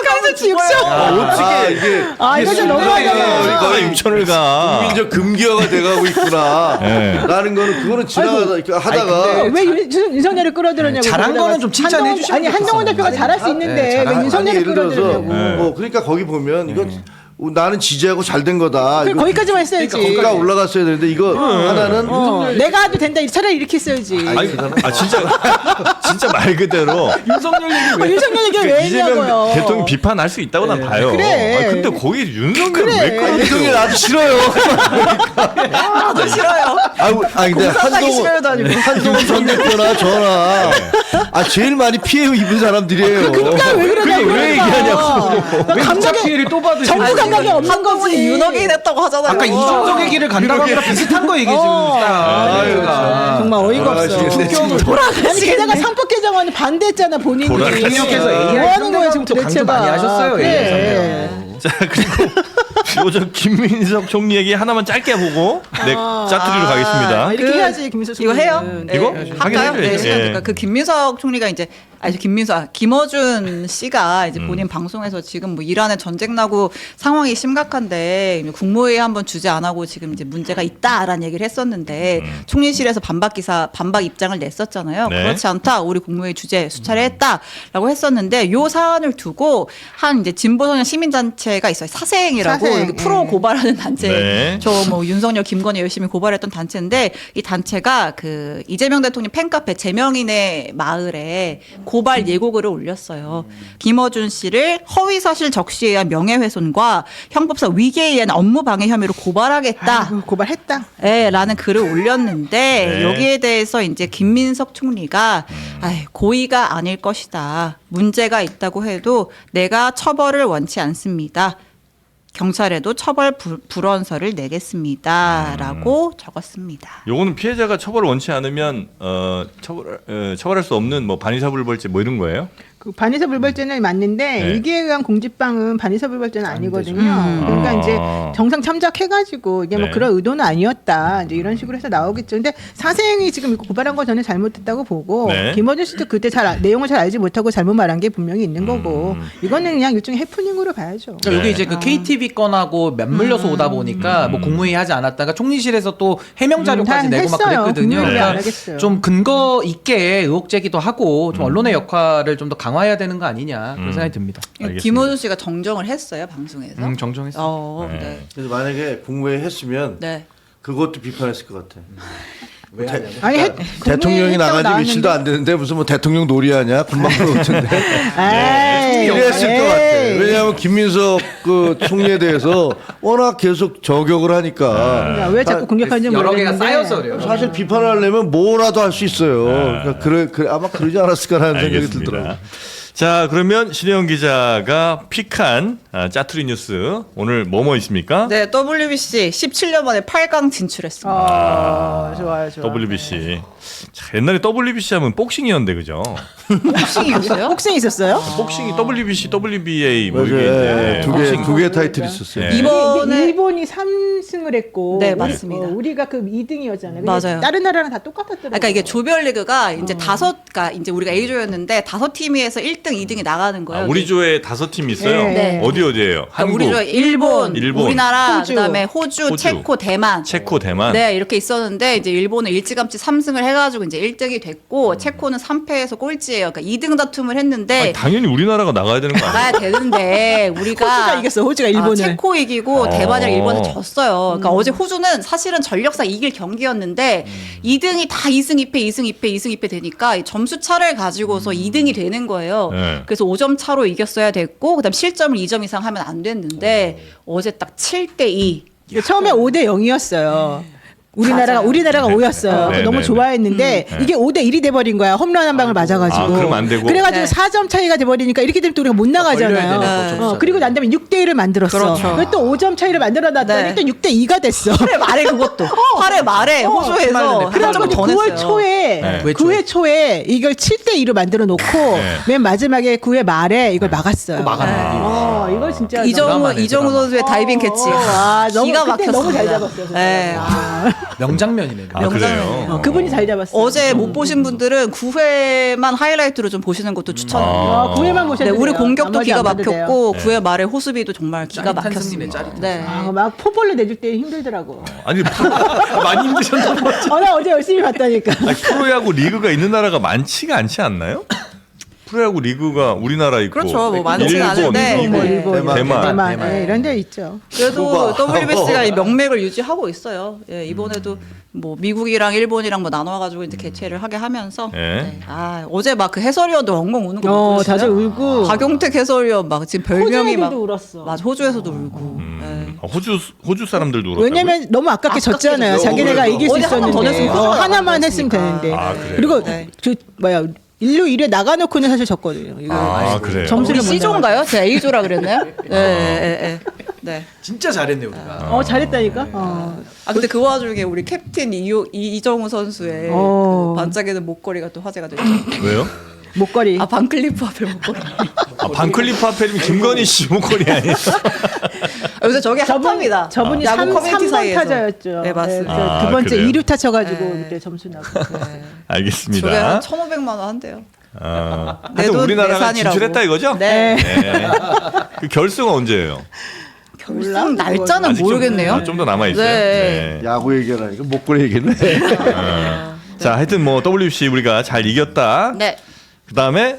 Speaker 4: 간수치 6천.
Speaker 1: 어떻게 이게
Speaker 4: 이거 좀 너무하잖아요.
Speaker 3: 거의 6천을 가.
Speaker 1: 국민적 금기어가 돼가고 있구나.
Speaker 3: 네.
Speaker 1: 라는 거는 그거는 지나가다 이렇게 하다가
Speaker 2: 아니, 근데
Speaker 4: 왜 윤석열을 끌어들였냐고.
Speaker 2: 잘한
Speaker 4: 그러다가
Speaker 2: 거는 좀 칭찬해 주시면
Speaker 4: 아니 한동훈
Speaker 2: 좋겠어요.
Speaker 4: 대표가 잘할 수 있는데
Speaker 2: 네,
Speaker 4: 왜
Speaker 2: 잘한
Speaker 4: 윤석열을
Speaker 1: 예를 들어서
Speaker 4: 끌어들였냐고.
Speaker 3: 네.
Speaker 1: 그러니까 거기 보면 이건 나는 지지하고 잘 된 거다.
Speaker 4: 그래,
Speaker 1: 이거
Speaker 4: 거기까지만 했어야지.
Speaker 1: 국가 올라갔어야 되는데 이거 하나는
Speaker 4: 내가 해도 된다. 차라리 이렇게 했어야지.
Speaker 3: 진짜 말 그대로
Speaker 2: 윤석열 얘기
Speaker 4: 윤석열 얘기 왜
Speaker 3: 이재명
Speaker 4: 했냐고요.
Speaker 3: 대통령 비판할 수 있다고 난 봐요.
Speaker 4: 그래.
Speaker 3: 근데 거기 윤석열
Speaker 4: 그래.
Speaker 3: 왜 끌어?
Speaker 1: 윤석열 나도 싫어요.
Speaker 5: 나도 싫어요.
Speaker 1: 근데 한동훈 전 대표나 저나 제일 많이 피해 입은 사람들이에요.
Speaker 4: 그러니까 왜 그러냐고.
Speaker 1: 왜 얘기하냐고.
Speaker 2: 왜 감사 피해를 또 받으시는
Speaker 4: 정부 감각이 없는
Speaker 5: 한동훈이
Speaker 4: 거지.
Speaker 5: 윤석열이 했다고 하잖아요.
Speaker 2: 아까 이준석의 길을 간다고 하니까 비슷한 거 얘기해 지금.
Speaker 4: 정말 어이가 없어. 아니 게다가 상법 개정안을 반대했잖아 본인이.
Speaker 2: 강력해서
Speaker 4: 뭐
Speaker 2: AI
Speaker 4: 하는 거야 지금
Speaker 2: 또 강조
Speaker 4: 도대체가.
Speaker 2: 많이 하셨어요.
Speaker 4: 그래.
Speaker 3: 자 그리고 요즘 김민석 총리 얘기 하나만 짧게 보고 짜투리로 가겠습니다.
Speaker 4: 이렇게 해야지 김민석
Speaker 5: 이거
Speaker 4: 총리는.
Speaker 5: 해요?
Speaker 4: 네.
Speaker 3: 이거?
Speaker 5: 할까요?
Speaker 3: 하긴
Speaker 5: 네,
Speaker 3: 해야죠.
Speaker 5: 시간
Speaker 3: 예.
Speaker 5: 되니까 그 김민석 총리가 이제 김어준 씨가 이제 본인 방송에서 지금 뭐 이란에 전쟁 나고 상황이 심각한데 국무회의 한번 주재 안 하고 지금 이제 문제가 있다라는 얘기를 했었는데 총리실에서 반박 입장을 냈었잖아요.
Speaker 3: 네.
Speaker 5: 그렇지 않다. 우리 국무회의 주재 수차례 했다라고 했었는데 요 사안을 두고 한 이제 진보성향 시민단체가 있어요. 사생이라고
Speaker 4: 사생,
Speaker 5: 여기 프로 고발하는 단체.
Speaker 3: 네.
Speaker 5: 저 뭐 윤석열, 김건희 열심히 고발했던 단체인데 이 단체가 그 이재명 대통령 팬카페 제명인의 마을에 고발 예고글을 올렸어요. 김어준 씨를 허위사실 적시에 의한 명예훼손과 형법상 위계에 의한 업무방해 혐의로 고발하겠다.
Speaker 4: 아이고, 고발했다.
Speaker 5: 네, 라는 글을 올렸는데
Speaker 3: 네.
Speaker 5: 여기에 대해서 이제 김민석 총리가 고의가 아닐 것이다. 문제가 있다고 해도 내가 처벌을 원치 않습니다. 경찰에도 처벌 불원서를 내겠습니다라고 적었습니다.
Speaker 3: 요거는 피해자가 처벌을 원치 않으면 처벌할 수 없는 뭐 반의사불벌죄 뭐 이런 거예요?
Speaker 4: 그 반의사불벌죄는 맞는데
Speaker 3: 네.
Speaker 4: 위기에 의한 공직방은 반의사불벌죄는 아니거든요.
Speaker 5: 음.
Speaker 4: 그러니까 이제 정상 참작해가지고 이게 뭐
Speaker 3: 네.
Speaker 4: 그런 의도는 아니었다. 이제 이런 식으로 해서 나오겠죠. 근데 사생이 지금 이거 고발한 거 저는 잘못했다고 보고
Speaker 3: 네.
Speaker 4: 김어준 씨도 그때 내용을 잘 알지 못하고 잘못 말한 게 분명히 있는 거고 이거는 그냥 일종의 해프닝으로 봐야죠.
Speaker 2: 그러니까 여기 이제 그 KTV 건하고 맞물려서 오다 보니까 뭐 국무회의 하지 않았다가 총리실에서 또 해명 자료까지
Speaker 4: 다
Speaker 2: 내고 막
Speaker 4: 했어요.
Speaker 2: 그랬거든요.
Speaker 4: 국무회의 안
Speaker 2: 그러니까
Speaker 4: 하겠어요.
Speaker 2: 좀 근거 있게 의혹 제기도 하고 좀 언론의 역할을 좀 더 강화해야 되는 거 아니냐 그런 생각이 듭니다.
Speaker 3: 알겠습니다.
Speaker 5: 김어준 씨가 정정을 했어요 방송에서.
Speaker 2: 정정했어.
Speaker 3: 네.
Speaker 5: 네.
Speaker 1: 그래서 만약에 국무회의 했으면
Speaker 5: 네.
Speaker 1: 그것도 비판했을 것 같아.
Speaker 4: 아니
Speaker 1: 대통령이 나간 지 며칠도 안 되는데 무슨 뭐 대통령 놀이하냐 금방 그럴 텐데 이랬을 것 같아. 왜냐하면 김민석 그 총리에 대해서 워낙 계속 저격을 하니까
Speaker 4: 왜 자꾸 공격하는지
Speaker 2: 여러 개가
Speaker 4: 모르겠는데
Speaker 2: 쌓여서 그래요.
Speaker 1: 사실 비판을 하려면 뭐라도 할 수 있어요. 그러니까 그래 아마 그러지 않았을까라는 생각이
Speaker 3: 알겠습니다.
Speaker 1: 들더라고요.
Speaker 3: 자 그러면 신혜영 기자가 픽한 짜투리 뉴스 오늘 뭐뭐 있습니까?
Speaker 5: 네, WBC 17년 만에 8강 진출했습니다.
Speaker 4: 좋아요.
Speaker 3: WBC. 자, 옛날에 WBC 하면 복싱이었는데 그죠?
Speaker 5: 복싱이었어요?
Speaker 4: 복싱 있었어요?
Speaker 3: 복싱이 WBC, WBA 뭐 이게
Speaker 1: 맞아요.
Speaker 3: 이제
Speaker 1: 두 개 타이틀 있었어요.
Speaker 3: 네.
Speaker 5: 이번에
Speaker 4: 일본이 3승을 했고
Speaker 5: 네, 맞습니다.
Speaker 4: 우리가 그 2등이었잖아요.
Speaker 5: 맞아요.
Speaker 4: 다른 나라랑 다 똑같았더라고요.
Speaker 5: 그러니까 이게 조별리그가 이제 그러니까 이제 우리가 A조였는데 5팀에서 1등, 2등이 나가는 거예요.
Speaker 3: 우리 조에 5팀 있어요.
Speaker 4: 네.
Speaker 3: 어디에요?
Speaker 5: 그러니까
Speaker 3: 한국,
Speaker 5: 우리 조에 일본, 우리나라,
Speaker 4: 호주.
Speaker 5: 그다음에 호주, 체코, 대만.
Speaker 3: 체코, 대만.
Speaker 5: 네, 이렇게 있었는데 이제 일본은 일찌감치 3승을 해가지고 이제 1등이 됐고 체코는 3패에서 꼴찌예요. 그러니까 2등 다툼을 했는데
Speaker 3: 아니, 당연히 우리나라가 나가야 되는 거 아니에요?
Speaker 5: 나가야 되는데 우리가
Speaker 4: 호주가 이겼어. 호주가 일본을.
Speaker 5: 체코 이기고 대만이랑 일본한테 졌어요. 그러니까 어제 호주는 사실은 전력상 이길 경기였는데 2등이 다 2승 2패, 2승 2패, 2승 2패 되니까 이 점수 차를 가지고서 2등이 되는 거예요.
Speaker 3: 네.
Speaker 5: 그래서 5점 차로 이겼어야 됐고 그다음 실점을 2점 이상 하면 안 됐는데 어제 딱 7대2.
Speaker 4: 처음에 5대 0이었어요. 우리나라가
Speaker 5: 맞아요.
Speaker 4: 5였어요.
Speaker 3: 네,
Speaker 4: 너무
Speaker 3: 네,
Speaker 4: 좋아했는데 이게 5대 1이 돼버린 거야. 홈런 한 방을 맞아가지고.
Speaker 3: 그러면 안 되고?
Speaker 4: 그래가지고
Speaker 5: 네.
Speaker 4: 4점 차이가 돼버리니까 이렇게 되면 또 우리가 못
Speaker 2: 걸려야
Speaker 4: 나가잖아요.
Speaker 2: 되는 거, 점수
Speaker 4: 그리고 난 다음에 6대 1을 만들었어.
Speaker 5: 그렇죠.
Speaker 4: 그래서 또 5점 차이를 만들어놨더니
Speaker 5: 네.
Speaker 4: 또 6대 2가 됐어.
Speaker 5: 8회 말에 그것도 8회 말에 호주에서
Speaker 4: 그래가지고
Speaker 5: 한 점을 더
Speaker 4: 9월
Speaker 5: 냈어요.
Speaker 4: 초에
Speaker 3: 네.
Speaker 4: 9회 초에 이걸 7대 2로 만들어 놓고 맨 마지막에 9회 말에 이걸 막았어요.
Speaker 2: 막아내.
Speaker 4: 이거 진짜
Speaker 5: 이정우
Speaker 2: 드라마.
Speaker 5: 선수의 다이빙 캐치.
Speaker 4: 너무
Speaker 5: 기가
Speaker 4: 그때
Speaker 5: 막혔습니다.
Speaker 4: 너무 잘 잡았어요. 진짜.
Speaker 5: 네.
Speaker 2: 명장면이네.
Speaker 3: 아, 그래요?
Speaker 4: 그분이 잘 잡았어요.
Speaker 5: 어제 못 보신 분들은 9회만 하이라이트로 좀 보시는 것도 추천합니다.
Speaker 4: 9회만 보셔도
Speaker 5: 네, 우리
Speaker 4: 돼요.
Speaker 5: 공격도
Speaker 4: 나머지
Speaker 5: 기가
Speaker 4: 안 봐도 돼요.
Speaker 5: 막혔고 9회 말에 호수비도 정말 기가
Speaker 2: 짜릿한
Speaker 5: 막혔습니다.
Speaker 2: 승리네, 짜릿한
Speaker 5: 네.
Speaker 4: 막 포볼로 내줄 때 힘들더라고.
Speaker 3: 아니 많이 힘드셨나 보죠.
Speaker 4: 나 어제 열심히 봤다니까.
Speaker 3: 아니, 프로야구 리그가 있는 나라가 많지가 않지 않나요? 프로야구 리그가 우리나라 있고
Speaker 5: 그렇죠. 뭐 많지는
Speaker 3: 일본,
Speaker 5: 않은데.
Speaker 3: 미국,
Speaker 4: 뭐 일본,
Speaker 3: 대만.
Speaker 4: 네, 이런 데 있죠.
Speaker 5: 그래도 WBC가 이 명맥을 유지하고 있어요. 예, 이번에도 뭐 미국이랑 일본이랑 뭐 나눠가지고 이제 개최를 하게 하면서.
Speaker 3: 예.
Speaker 5: 네. 아 어제 막 그 해설위원도 엉엉 우는 거 못 보셨어요?
Speaker 4: 다들 울고.
Speaker 5: 박용택 해설위원 막 지금 별명이 막
Speaker 4: 호주 애들도 울었어.
Speaker 5: 맞아 호주에서도 울고. 예.
Speaker 3: 호주 사람들도 울었다고요?
Speaker 4: 왜냐면 너무 아깝게 졌잖아요.
Speaker 5: 졌죠.
Speaker 4: 자기네가
Speaker 5: 그래서
Speaker 4: 이길 수
Speaker 5: 어디 한번더
Speaker 4: 있었는데
Speaker 5: 냈으면 호주가
Speaker 4: 하나만 했으면
Speaker 5: 나갔으니까.
Speaker 4: 되는데.
Speaker 3: 아, 그래요?
Speaker 4: 그리고
Speaker 5: 네.
Speaker 4: 저 뭐야 1루 1에 나가놓고는 사실 졌거든요. 이거
Speaker 3: 그래요?
Speaker 4: 점수를
Speaker 5: 우리
Speaker 4: 못
Speaker 5: C조인가요? 제가 A조라 그랬나요? 네. 네.
Speaker 2: 진짜 잘했네 우리가.
Speaker 4: 나가. 잘했다니까.
Speaker 5: 아 근데 그 와중에 우리 캡틴 이정우 선수의
Speaker 4: 어.
Speaker 5: 그 반짝이는 목걸이가 또 화제가 됐죠.
Speaker 3: 왜요?
Speaker 4: 목걸이.
Speaker 5: 아 반클리프 앞에 목걸이.
Speaker 3: 반클리프 하필이면 김건희 씨 목걸이 아니에요?
Speaker 5: 요새 저게 핫합니다.
Speaker 4: 저분이
Speaker 5: 야구 커뮤니티
Speaker 4: 3번
Speaker 5: 사이에서.
Speaker 4: 타자였죠.
Speaker 5: 네 맞습니다.
Speaker 3: 아,
Speaker 4: 두 번째
Speaker 3: 그래요?
Speaker 4: 2루 타쳐가지고
Speaker 5: 네.
Speaker 4: 그때 점수 나고.
Speaker 5: 네.
Speaker 3: 알겠습니다.
Speaker 5: 저게 한 1,500만 원 한대요.
Speaker 3: 하여튼
Speaker 5: 내 돈,
Speaker 3: 우리나라가
Speaker 5: 내산이라고.
Speaker 3: 진출했다 이거죠?
Speaker 5: 네.
Speaker 3: 네. 그 결승은 언제예요?
Speaker 5: 결승 날짜는
Speaker 3: 아직
Speaker 5: 모르겠네요.
Speaker 3: 좀 더 남아 있어요.
Speaker 5: 네.
Speaker 1: 야구 얘기하니까 목걸이 얘기는 해.
Speaker 3: 자, 하여튼 뭐 WBC 우리가 잘 이겼다.
Speaker 5: 네.
Speaker 3: 그다음에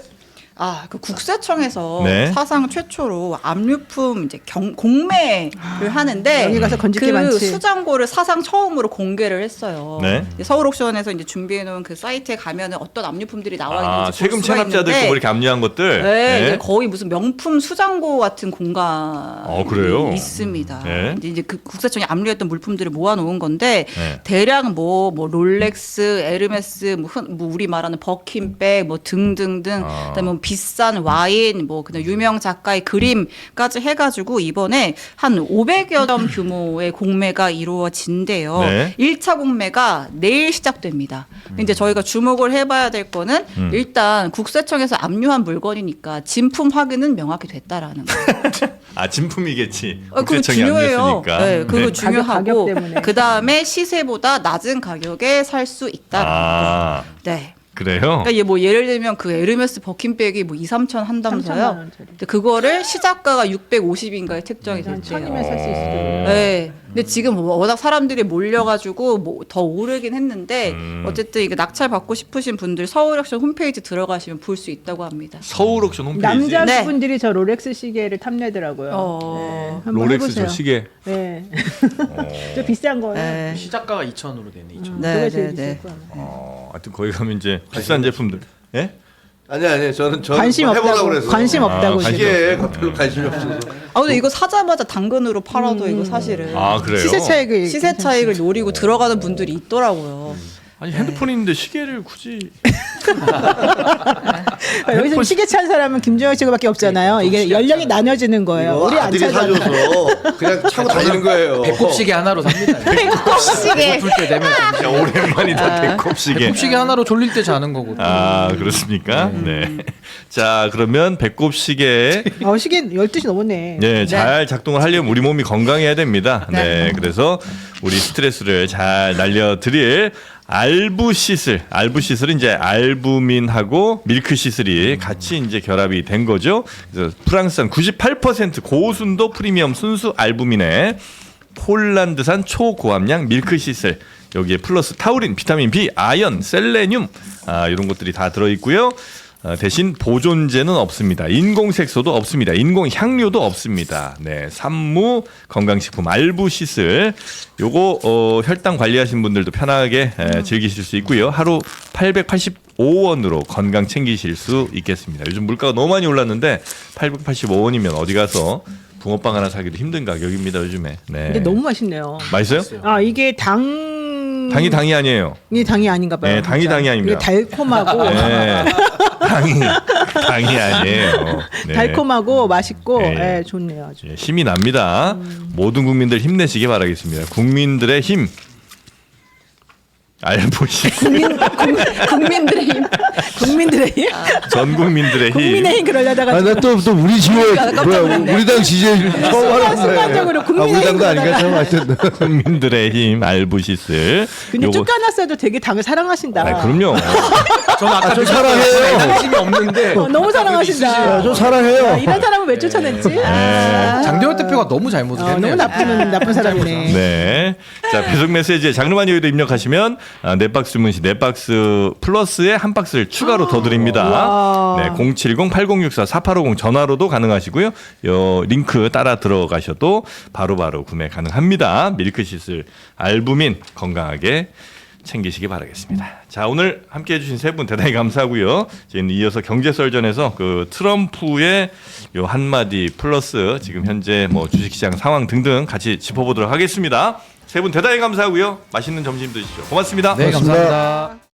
Speaker 5: 아, 그 국세청에서
Speaker 3: 네.
Speaker 5: 사상 최초로 압류품 이제 공매를 하는데
Speaker 4: 여기 가서 건질
Speaker 5: 그
Speaker 4: 게 많지.
Speaker 5: 수장고를 사상 처음으로 공개를 했어요.
Speaker 3: 네.
Speaker 5: 이제 서울옥션에서 이제 준비해 놓은 그 사이트에 가면은 어떤 압류품들이 나와 있는지
Speaker 3: 세금
Speaker 5: 볼 수가
Speaker 3: 체납자들
Speaker 5: 있는데
Speaker 3: 거 이렇게 압류한 것들.
Speaker 5: 네, 이제 거의 무슨 명품 수장고 같은 공간이
Speaker 3: 그래요?
Speaker 5: 있습니다.
Speaker 3: 네.
Speaker 5: 이제 그 국세청이 압류했던 물품들을 모아놓은 건데
Speaker 3: 네.
Speaker 5: 대략 뭐 롤렉스, 에르메스, 뭐 우리 말하는 버킨백, 뭐 등등등, 그다음에 뭐 비싼 와인, 뭐 그냥 유명 작가의 그림까지 해가지고 이번에 한 500여 점 규모의 공매가 이루어진대요.
Speaker 3: 네.
Speaker 5: 1차 공매가 내일 시작됩니다. 이제 저희가 주목을 해봐야 될 거는 일단 국세청에서 압류한 물건이니까 진품 확인은 명확히 됐다라는 거.
Speaker 3: 진품이겠지.
Speaker 5: 그거
Speaker 3: 국세청이
Speaker 5: 중요해요.
Speaker 3: 압류했으니까.
Speaker 5: 네, 그거
Speaker 3: 네.
Speaker 5: 중요하고
Speaker 4: 가격 때문에.
Speaker 5: 그 다음에 시세보다 낮은 가격에 살 수 있다라는 거. 네.
Speaker 3: 그래요?
Speaker 5: 그러니까 이게 뭐 예를 들면 그 에르메스 버킨백이 뭐 2-3천 한다면서요.
Speaker 4: 3,000만 원짜리.
Speaker 5: 근데 그거를 시작가가 650인가에 책정이
Speaker 4: 한
Speaker 5: 됐대요.
Speaker 4: 1000이면 살 수 있을 거예요.
Speaker 5: 네. 근데 지금 워낙 사람들이 몰려가지고 뭐 더 오르긴 했는데 어쨌든 이게 낙찰 받고 싶으신 분들 서울역션 홈페이지 들어가시면 볼 수 있다고 합니다.
Speaker 3: 서울 옥션 홈페이지.
Speaker 4: 남자분들이 저 롤렉스 시계를 탐내더라고요.
Speaker 5: 어.
Speaker 4: 한번
Speaker 3: 롤렉스
Speaker 4: 해보세요.
Speaker 3: 저 시계.
Speaker 4: 네. 저 비싼 거예요.
Speaker 5: 네.
Speaker 2: 시작가가 2,000으로 되네. 2,000.
Speaker 5: 네,
Speaker 4: 그게 제일
Speaker 5: 네,
Speaker 4: 비쌀
Speaker 5: 네.
Speaker 4: 거야.
Speaker 3: 하여튼 거기 가면 이제 비싼 제품들. 예?
Speaker 1: 아니 저는
Speaker 4: 관심
Speaker 1: 해보라고
Speaker 4: 없다고.
Speaker 1: 그래서.
Speaker 4: 관심 없다고.
Speaker 3: 관심
Speaker 4: 지금.
Speaker 1: 이게 별로 관심이 없어서.
Speaker 5: 아 근데 이거 사자마자 당근으로 팔아도 이거 사실은
Speaker 3: 그래요?
Speaker 4: 시세 차익을
Speaker 5: 시세 차익을 노리고 들어가는 분들이 있더라고요.
Speaker 3: 아니 핸드폰이 있는데 시계를 굳이
Speaker 4: 여기서 시계 찬 사람은 김정일 씨밖에 없잖아요. 이게 연령이 나눠지는 거예요.
Speaker 1: 이거
Speaker 4: 우리 안
Speaker 1: 아들이
Speaker 4: 차잖아.
Speaker 1: 사줘서 그냥 차고 다니는 거예요.
Speaker 2: 배꼽시계 하나로 삽니다.
Speaker 5: 시계.
Speaker 2: 배고플 때 되면
Speaker 3: 야, 오랜만이다 배꼽 시계.
Speaker 2: 배꼽시계 하나로 졸릴 때 자는 거고.
Speaker 3: 그렇습니까? 네. 자, 그러면 배꼽 시계
Speaker 4: 시계 12시 넘었네.
Speaker 3: 네, 잘 작동을 하려면 우리 몸이 건강해야 됩니다. 네. 그래서 우리 스트레스를 잘 날려드릴 알부시슬. 알부시슬은 이제 알부민하고 밀크시슬이 같이 이제 결합이 된 거죠. 그래서 프랑스산 98% 고순도 프리미엄 순수 알부민에 폴란드산 초고함량 밀크시슬. 여기에 플러스 타우린, 비타민 B, 아연, 셀레늄 이런 것들이 다 들어있고요. 대신 보존제는 없습니다. 인공색소도 없습니다. 인공향료도 없습니다. 네, 산무 건강식품 알부시슬 요거 혈당 관리하신 분들도 편하게 즐기실 수 있고요. 하루 885원으로 건강 챙기실 수 있겠습니다. 요즘 물가가 너무 많이 올랐는데 885원이면 어디 가서 붕어빵 하나 사기도 힘든 가격입니다. 요즘에. 네.
Speaker 4: 근데 너무 맛있네요.
Speaker 3: 맛있어요?
Speaker 4: 이게
Speaker 3: 당이 아니에요.
Speaker 4: 이 당이 아닌가 봐요.
Speaker 3: 네, 당이
Speaker 4: 진짜.
Speaker 3: 당이 아닙니다.
Speaker 4: 이게 달콤하고
Speaker 3: 네. 당이 아니에요. 네.
Speaker 4: 달콤하고 맛있고
Speaker 3: 네.
Speaker 4: 네, 좋네요. 아주.
Speaker 3: 예, 힘이 납니다. 모든 국민들 힘내시기 바라겠습니다. 국민들의 힘. 알보시.
Speaker 5: 국민들의 힘.
Speaker 4: 국민들의 힘.
Speaker 3: 전 국민들의 힘.
Speaker 4: 국민의힘 그러려다가
Speaker 1: 나또 우리 지원 우리 당 지지율 처음 하는 거예요.
Speaker 4: 순간적으로 국민의힘
Speaker 1: 우리 당도 아닌가 처음 하셨는데.
Speaker 3: 국민들의 힘 알부시스.
Speaker 4: 근데 쭉 까놨어도 되게 당을 사랑하신다.
Speaker 3: 그럼요.
Speaker 2: 저는 아까
Speaker 1: 저 사랑해요.
Speaker 2: 관심이 없는데
Speaker 4: 너무 사랑하신다.
Speaker 1: 저 사랑해요.
Speaker 4: 이런 사람을 왜 쫓아냈지?
Speaker 2: 장대원 대표가 너무 잘못했네요.
Speaker 4: 너무 나쁜 사람이네.
Speaker 3: 네. 자, 배송 메시지에 장르만 여의도 입력하시면 넷박스 주문시 넷박스 플러스에 한 박스를 하나를 추가로 더 드립니다. 네, 070-8064-4850 전화로도 가능하시고요. 요 링크 따라 들어가셔도 바로바로 구매 가능합니다. 밀크시슬 알부민 건강하게 챙기시기 바라겠습니다. 자, 오늘 함께 해주신 세 분 대단히 감사하고요. 저희는 이어서 경제설전에서 그 트럼프의 요 한마디 플러스 지금 현재 뭐 주식시장 상황 등등 같이 짚어보도록 하겠습니다. 세 분 대단히 감사하고요. 맛있는 점심 드시죠. 고맙습니다.
Speaker 2: 네, 감사합니다.